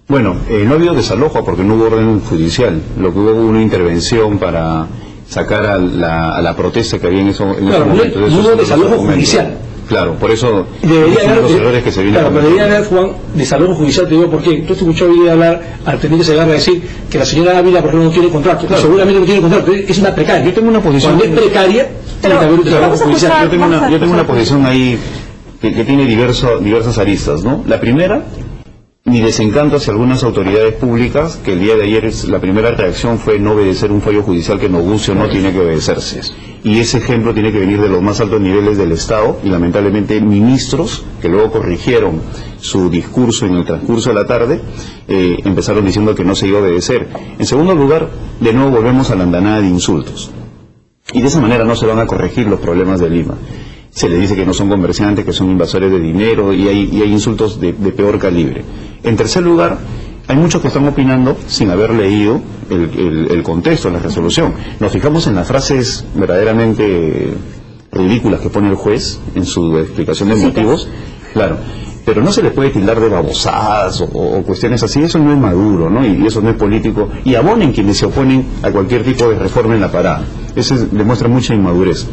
Bueno, no ha habido desalojo porque no hubo orden judicial. Lo que hubo una intervención para sacar a la protesta que había en ese momento. No hubo desalojo judicial. Claro, por eso debería haber los errores que se vienen. Claro, pero debería haber, Juan, desalojo judicial, te digo por qué. Tú te escuchó hoy hablar al teniente Segarra decir que la señora Ávila, por ejemplo, no tiene contrato. Claro. Seguramente no tiene contrato, es una precaria. Yo tengo una posición. Cuando es precaria, tiene que haber un desalojo judicial. Yo tengo una posición ahí que tiene diversas aristas, ¿no? La primera, mi desencanto hacia algunas autoridades públicas, que el día de ayer la primera reacción fue no obedecer un fallo judicial que no guste o no tiene que obedecerse. Y ese ejemplo tiene que venir de los más altos niveles del Estado, y lamentablemente ministros, que luego corrigieron su discurso en el transcurso de la tarde, empezaron diciendo que no se iba a obedecer. En segundo lugar, de nuevo volvemos a la andanada de insultos. Y de esa manera no se van a corregir los problemas de Lima. Se le dice que no son comerciantes, que son invasores de dinero, y hay insultos de peor calibre. En tercer lugar, hay muchos que están opinando sin haber leído el contexto de la resolución. Nos fijamos en las frases verdaderamente ridículas que pone el juez en su explicación de motivos, claro, pero no se le puede tildar de babosadas o cuestiones así. Eso no es maduro, ¿no? Y eso no es político, y abonen quienes se oponen a cualquier tipo de reforma en la parada. Eso demuestra mucha inmadurez.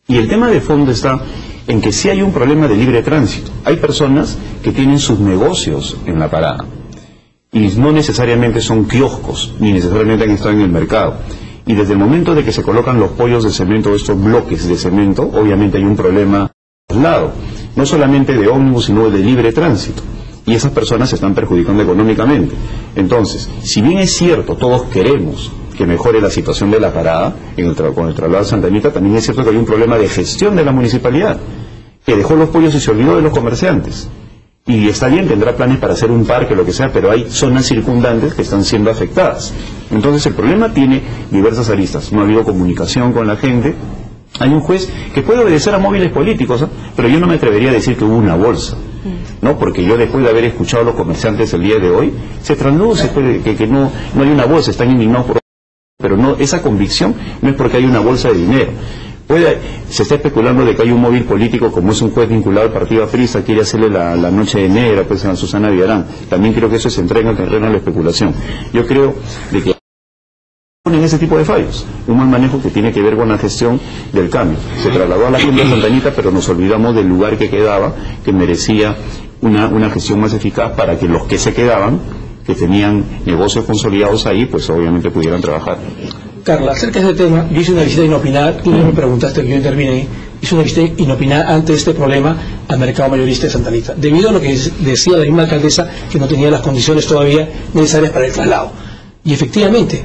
Y el tema de fondo está en que sí hay un problema de libre tránsito. Hay personas que tienen sus negocios en la parada, y no necesariamente son kioscos, ni necesariamente han estado en el mercado. Y desde el momento de que se colocan los pollos de cemento, estos bloques de cemento, obviamente hay un problema aislado, no solamente de ómnibus, sino de libre tránsito. Y esas personas se están perjudicando económicamente. Entonces, si bien es cierto, todos queremos que mejore la situación de la parada con el traslado de Santa Anita, también es cierto que hay un problema de gestión de la municipalidad, que dejó los pollos y se olvidó de los comerciantes. Y está bien, tendrá planes para hacer un parque, lo que sea, pero hay zonas circundantes que están siendo afectadas. Entonces el problema tiene diversas aristas. No ha habido comunicación con la gente. Hay un juez que puede obedecer a móviles políticos, ¿eh? Pero yo no me atrevería a decir que hubo una bolsa, ¿no? Porque yo, después de haber escuchado a los comerciantes el día de hoy, se trasluce que no hay una bolsa, están indignados por... Pero no, esa convicción no es porque hay una bolsa de dinero. Se está especulando de que hay un móvil político, como es un juez vinculado al partido aprista, quiere hacerle la noche de negra pues a Susana Villarán. También creo que eso se entrega en el terreno de la especulación. Yo creo de que ponen ese tipo de fallos, un mal manejo que tiene que ver con la gestión del cambio. Se trasladó a la gente de Santa Anita, pero nos olvidamos del lugar que quedaba, que merecía una gestión más eficaz para que los que se quedaban, que tenían negocios consolidados ahí, pues obviamente pudieran trabajar. Carla, acerca de este tema, yo hice una visita inopinada, tú me preguntaste que yo intervine ahí, hice una visita inopinada ante este problema al mercado mayorista de Santa Anita, debido a lo que decía la misma alcaldesa, que no tenía las condiciones todavía necesarias para el traslado. Y efectivamente,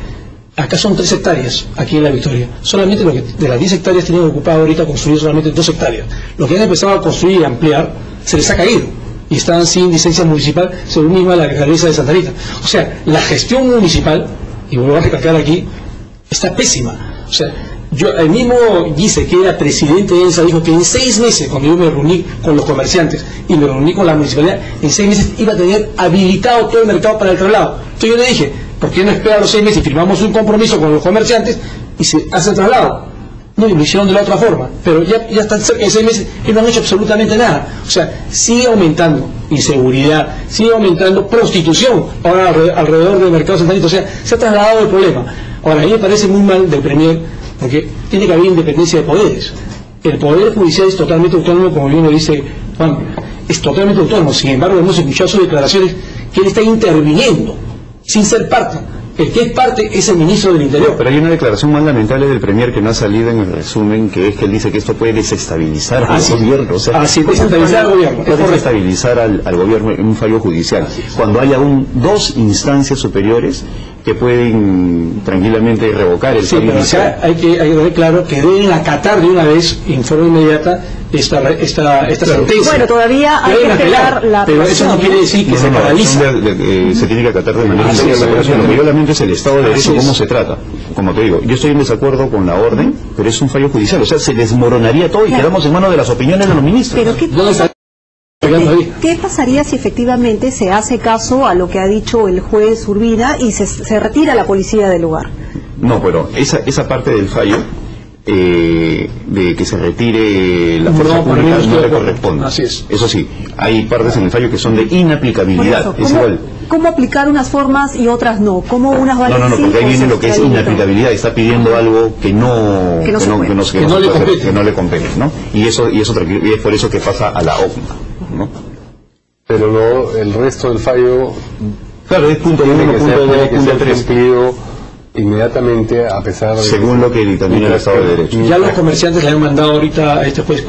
acá son 3 hectáreas, aquí en La Victoria. Solamente lo que de las 10 hectáreas tienen ocupado ahorita construir solamente 2 hectáreas. Lo que han empezado a construir y ampliar, se les ha caído. Y están sin licencia municipal, según misma la alcaldesa de Santa Anita. O sea, la gestión municipal, y vuelvo a recalcar aquí, está pésima. O sea, el mismo Gise, que era presidente de ENSA, dijo que en 6 meses, cuando yo me reuní con los comerciantes y me reuní con la municipalidad, en 6 meses iba a tener habilitado todo el mercado para el traslado. Entonces yo le dije, ¿por qué no espera los 6 meses y firmamos un compromiso con los comerciantes y se hace el traslado? No, y lo hicieron de la otra forma, pero ya están cerca de 6 meses y no han hecho absolutamente nada. O sea, sigue aumentando inseguridad, sigue aumentando prostitución ahora alrededor del mercado santanito. O sea, se ha trasladado el problema. Ahora, a mí me parece muy mal del Premier, porque tiene que haber independencia de poderes. El Poder Judicial es totalmente autónomo, como bien lo dice Juan, es totalmente autónomo. Sin embargo, hemos escuchado sus declaraciones que él está interviniendo, sin ser parte. El que es parte es el ministro del Interior. Pero hay una declaración más lamentable del Premier que no ha salido en el resumen, que es que él dice que esto puede desestabilizar al gobierno. O sea, desestabilizar al gobierno. Puede desestabilizar al gobierno en un fallo judicial. Cuando haya 2 instancias superiores que pueden tranquilamente revocar el fallo judicial. Acá hay que ver claro que deben acatar de una vez, en forma inmediata, esta sentencia. Bueno, todavía hay que esperar la... Pero eso no quiere decir que se paraliza. Se tiene que acatar de manera inmediata. Lo que yo lamento es el Estado de Derecho, cómo se trata. Como te digo, yo estoy en desacuerdo con la orden, pero es un fallo judicial. O sea, se desmoronaría todo y quedamos en manos de las opiniones de los ministros. Pero ¿qué pasaría si efectivamente se hace caso a lo que ha dicho el juez Urbina y se retira la policía del lugar? No, pero esa parte del fallo, de que se retire la fuerza pública, no le corresponde. Así es. Eso sí, hay partes en el fallo que son de inaplicabilidad. Es igual. cómo aplicar unas formas y otras no, cómo unas van No, porque ahí viene lo que es inaplicabilidad, está pidiendo algo que no le compete, ¿no? Y es por eso que pasa a la OCMA, ¿no? Pero el resto del fallo, claro, es punto 1, punto 2, punto 3 inmediatamente, a pesar de... según lo que dictamina el Estado de Derecho. Ya los comerciantes le han mandado ahorita a este juez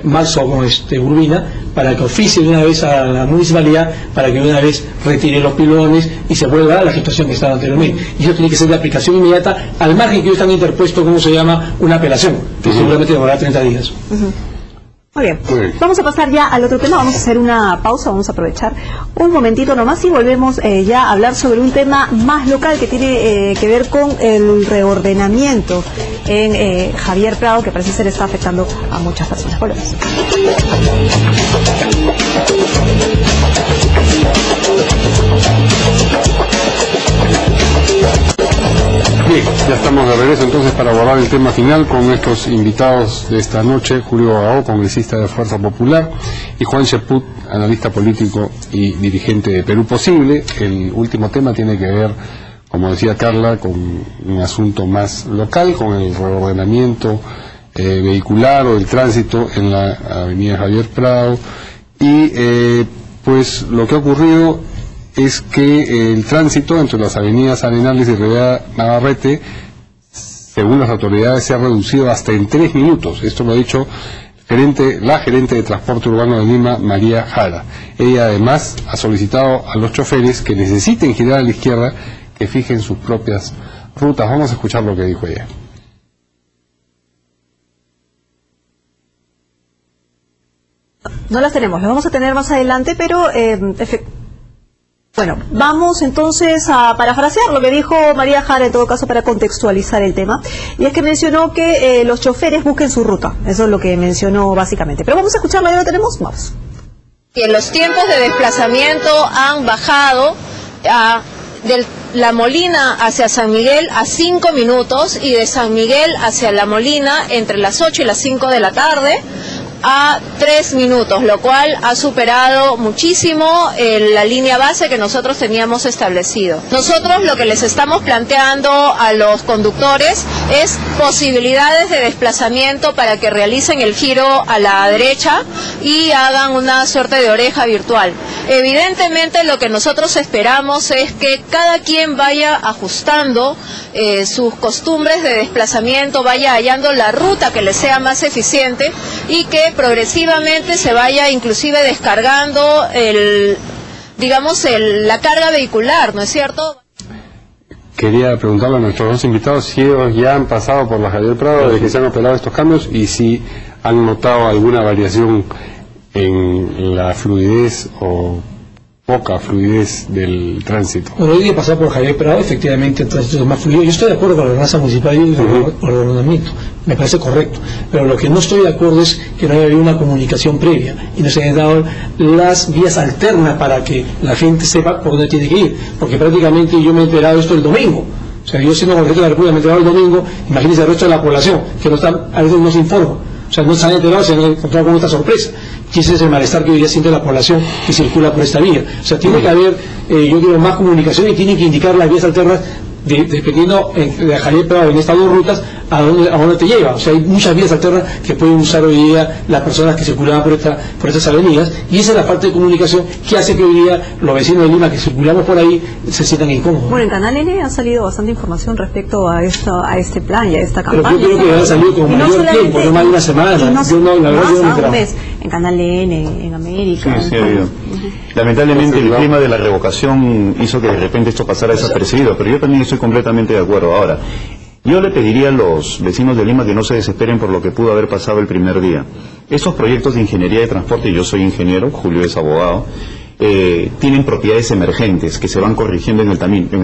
Marzo Urbina, para que oficie de una vez a la municipalidad, para que de una vez retire los pilones y se vuelva a la situación que estaba anteriormente. Y eso tiene que ser de aplicación inmediata, al margen que ellos están interpuesto, ¿cómo se llama?, una apelación, que seguramente demorará 30 días. Muy bien, vamos a pasar ya al otro tema, vamos a hacer una pausa, vamos a aprovechar un momentito nomás y volvemos ya a hablar sobre un tema más local que tiene que ver con el reordenamiento en Javier Prado, que parece ser está afectando a muchas personas. Volvemos. Bien, ya estamos de regreso entonces para abordar el tema final con nuestros invitados de esta noche: Julio Gago, congresista de Fuerza Popular, y Juan Cheput, analista político y dirigente de Perú Posible. El último tema tiene que ver, como decía Carla, con un asunto más local, con el reordenamiento vehicular o el tránsito en la avenida Javier Prado, y pues lo que ha ocurrido es que el tránsito entre las avenidas Arenales y Rivera Navarrete, según las autoridades, se ha reducido hasta en 3 minutos. Esto lo ha dicho la gerente de Transporte Urbano de Lima, María Jara. Ella además ha solicitado a los choferes que necesiten girar a la izquierda que fijen sus propias rutas. Vamos a escuchar lo que dijo ella. No las tenemos, las vamos a tener más adelante, pero bueno, vamos entonces a parafrasear lo que dijo María Jara, en todo caso, para contextualizar el tema. Y es que mencionó que los choferes busquen su ruta. Eso es lo que mencionó básicamente. Pero vamos a escucharlo, ya lo tenemos, vamos. Que los tiempos de desplazamiento han bajado de La Molina hacia San Miguel a 5 minutos y de San Miguel hacia La Molina entre las 8 y las 5 de la tarde a 3 minutos, lo cual ha superado muchísimo la línea base que nosotros teníamos establecido. Nosotros lo que les estamos planteando a los conductores es posibilidades de desplazamiento para que realicen el giro a la derecha y hagan una suerte de oreja virtual. Evidentemente lo que nosotros esperamos es que cada quien vaya ajustando sus costumbres de desplazamiento, vaya hallando la ruta que les sea más eficiente y que progresivamente se vaya inclusive descargando la carga vehicular, ¿no es cierto? Quería preguntarle a nuestros dos invitados si ellos ya han pasado por la Javier Prado, de que se han apelado estos cambios, y si han notado alguna variación en la fluidez o poca fluidez del tránsito. Bueno, hoy día pasar por Javier Prado, efectivamente el tránsito es más fluido. Yo estoy de acuerdo con la ordenanza municipal y el ordenamiento, me parece correcto, pero lo que no estoy de acuerdo es que no haya habido una comunicación previa y no se hayan dado las vías alternas para que la gente sepa por dónde tiene que ir, porque prácticamente yo me he enterado esto el domingo. O sea, yo siendo congresista de la República me he enterado el domingo, imagínense el resto de la población, que no está, a veces no se informa. O sea, no se han enterado, se han encontrado con esta sorpresa. Y ese es el malestar que hoy día siente la población que circula por esta vía. O sea, tiene que haber, yo quiero más comunicación y tiene que indicar las vías alternas dependiendo de Javier Prado en estas dos rutas a dónde te lleva. O sea, hay muchas vías alternas que pueden usar hoy día las personas que circulaban por estas avenidas, y esa es la parte de comunicación que hace que hoy día los vecinos de Lima que circulamos por ahí se sientan incómodos. Bueno, en Canal N ha salido bastante información respecto a este plan y a esta campaña. Pero yo creo que ha salido con mayor tiempo, no más de una semana. Un mes, en Canal N, en América. Sí, ha habido. Lamentablemente el clima de la revocación hizo que de repente esto pasara desapercibido, pero yo también estoy completamente de acuerdo. Ahora, yo le pediría a los vecinos de Lima que no se desesperen por lo que pudo haber pasado el primer día. Estos proyectos de ingeniería de transporte, yo soy ingeniero, Julio es abogado, tienen propiedades emergentes que se van corrigiendo en el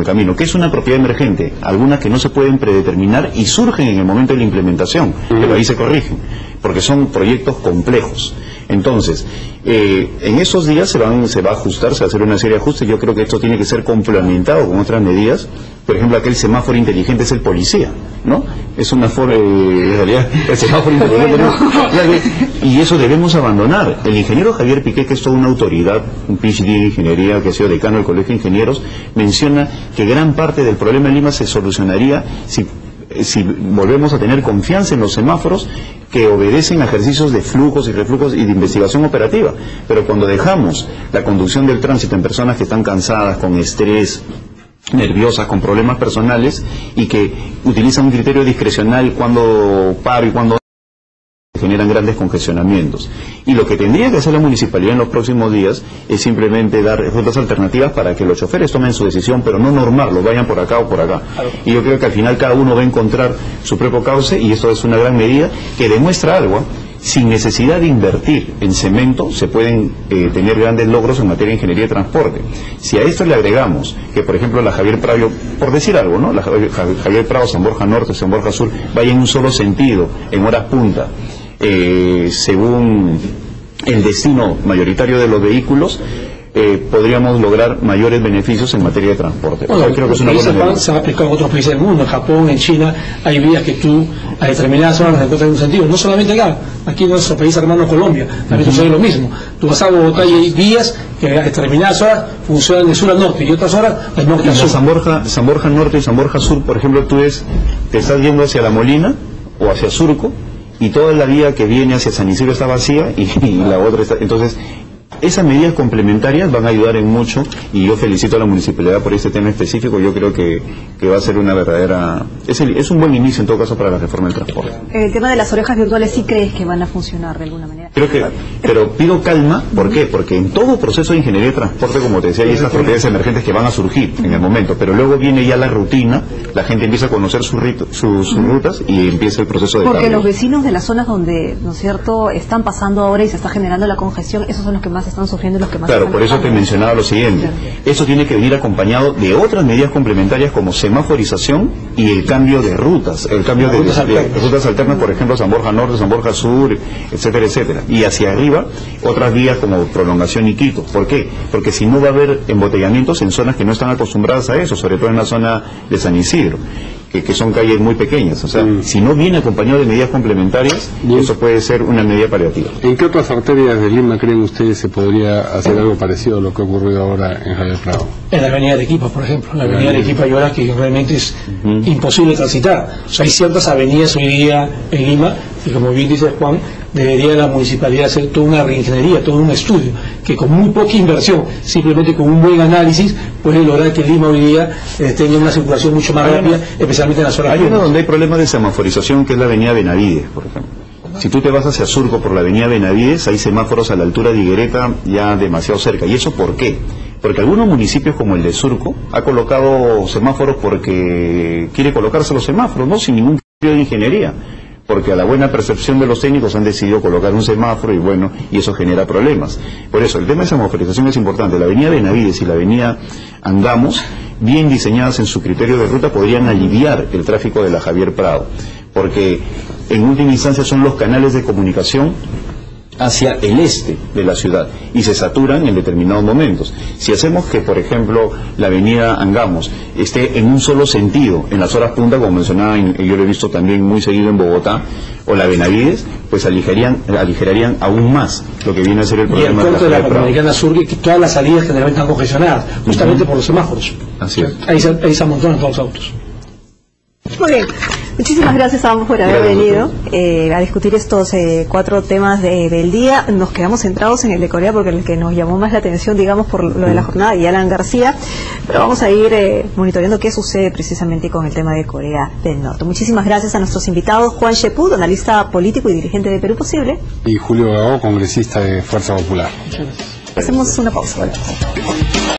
camino. ¿Qué es una propiedad emergente? Algunas que no se pueden predeterminar y surgen en el momento de la implementación, pero ahí se corrigen, porque son proyectos complejos. Entonces, en esos días se va a ajustar, se va a hacer una serie de ajustes. Yo creo que esto tiene que ser complementado con otras medidas. Por ejemplo, aquel semáforo inteligente es el policía, ¿no? Es una forma, en realidad, el semáforo inteligente, ¿no? Y eso debemos abandonar. El ingeniero Javier Piqué, que es toda una autoridad, un PhD de ingeniería, que ha sido decano del Colegio de Ingenieros, menciona que gran parte del problema en Lima se solucionaría si volvemos a tener confianza en los semáforos que obedecen a ejercicios de flujos y reflujos y de investigación operativa. Pero cuando dejamos la conducción del tránsito en personas que están cansadas, con estrés, nerviosas, con problemas personales, y que utilizan un criterio discrecional cuando paro y cuando generan grandes congestionamientos. Y lo que tendría que hacer la municipalidad en los próximos días es simplemente dar rutas alternativas para que los choferes tomen su decisión, pero no normarlo, vayan por acá o por acá. Y yo creo que al final cada uno va a encontrar su propio cauce, y esto es una gran medida que demuestra algo. Sin necesidad de invertir en cemento se pueden tener grandes logros en materia de ingeniería de transporte. Si a esto le agregamos que, por ejemplo, la Javier Prado, por decir algo, ¿no? La Javier Prado, San Borja Norte, San Borja Sur, vaya en un solo sentido, en horas punta, según el destino mayoritario de los vehículos, podríamos lograr mayores beneficios en materia de transporte. Bueno, creo que es una buena medida. Se ha aplicado en otros países del mundo, en Japón, en China, hay vías que tú a determinadas zonas las encuentras en un sentido, no solamente acá, aquí en nuestro país hermano Colombia, también sucede lo mismo. Tú vas a Bogotá y hay vías que a determinadas horas funcionan de sur a norte y otras horas de norte a sur. San Borja Norte y San Borja Sur, por ejemplo, tú te estás yendo hacia La Molina o hacia Surco, y toda la vía que viene hacia San Isidro está vacía y la otra está... Entonces, esas medidas complementarias van a ayudar en mucho, y yo felicito a la municipalidad por este tema específico. Yo creo que va a ser una verdadera... Es un buen inicio en todo caso para la reforma del transporte. El tema de las orejas virtuales, ¿sí crees que van a funcionar de alguna manera? Pero pido calma, ¿por qué? Porque en todo proceso de ingeniería de transporte, como te decía, hay estas propiedades emergentes que van a surgir en el momento, pero luego viene ya la rutina, la gente empieza a conocer sus rutas y empieza el proceso de Porque cambio. los vecinos de las zonas donde, ¿no es cierto?, están pasando ahora y se está generando la congestión, esos son los que más están sufriendo y los que más... Claro, por eso te mencionaba lo siguiente. Eso tiene que venir acompañado de otras medidas complementarias como semaforización y el cambio de rutas, el cambio de rutas alternas, por ejemplo, San Borja Norte, San Borja Sur, etcétera, etcétera. Y hacia arriba, otras vías como prolongación y Quito. ¿Por qué? Porque si no va a haber embotellamientos en zonas que no están acostumbradas a eso, sobre todo en la zona de San Isidro, que son calles muy pequeñas. O sea, si no viene acompañado de medidas complementarias, eso puede ser una medida paliativa. ¿En qué otras arterias de Lima creen ustedes se podría hacer algo parecido a lo que ha ocurrido ahora en Javier Prado? En la avenida de Arequipa, por ejemplo. En la avenida de Arequipa hay horas que realmente es imposible transitar. O sea, hay ciertas avenidas hoy día en Lima, y como bien dice Juan, debería la municipalidad hacer toda una reingeniería, todo un estudio, que con muy poca inversión, simplemente con un buen análisis, puede lograr que Lima hoy día tenga una circulación mucho más rápida, especialmente en las horas. Hay una donde hay problemas de semaforización, que es la avenida Benavides, por ejemplo. Si tú te vas hacia Surco por la avenida Benavides, hay semáforos a la altura de Higuereta ya demasiado cerca. ¿Y eso por qué? Porque algunos municipios como el de Surco ha colocado semáforos porque quiere colocarse los semáforos, no sin ningún criterio de ingeniería, porque a la buena percepción de los técnicos han decidido colocar un semáforo y eso genera problemas. Por eso el tema de semaforización es importante. La avenida Benavides y la avenida Angamos, bien diseñadas en su criterio de ruta, podrían aliviar el tráfico de la Javier Prado, porque en última instancia son los canales de comunicación hacia el este de la ciudad y se saturan en determinados momentos. Si hacemos que, por ejemplo, la avenida Angamos esté en un solo sentido en las horas punta, como mencionaba, yo lo he visto también muy seguido en Bogotá, o la Benavides, pues aligerarían aún más lo que viene a ser el problema de la Panamericana Sur, que todas las salidas generalmente están congestionadas, justamente por los semáforos. Así es. Ahí se amontonan todos los autos. Muy bien. Muchísimas gracias a ambos por haber venido a discutir estos 4 temas del día. Nos quedamos centrados en el de Corea porque el que nos llamó más la atención, digamos, por lo de la jornada, y Alan García, pero vamos a ir monitoreando qué sucede precisamente con el tema de Corea del Norte. Muchísimas gracias a nuestros invitados, Juan Sheput, analista político y dirigente de Perú Posible, y Julio Gago, congresista de Fuerza Popular. Hacemos una pausa.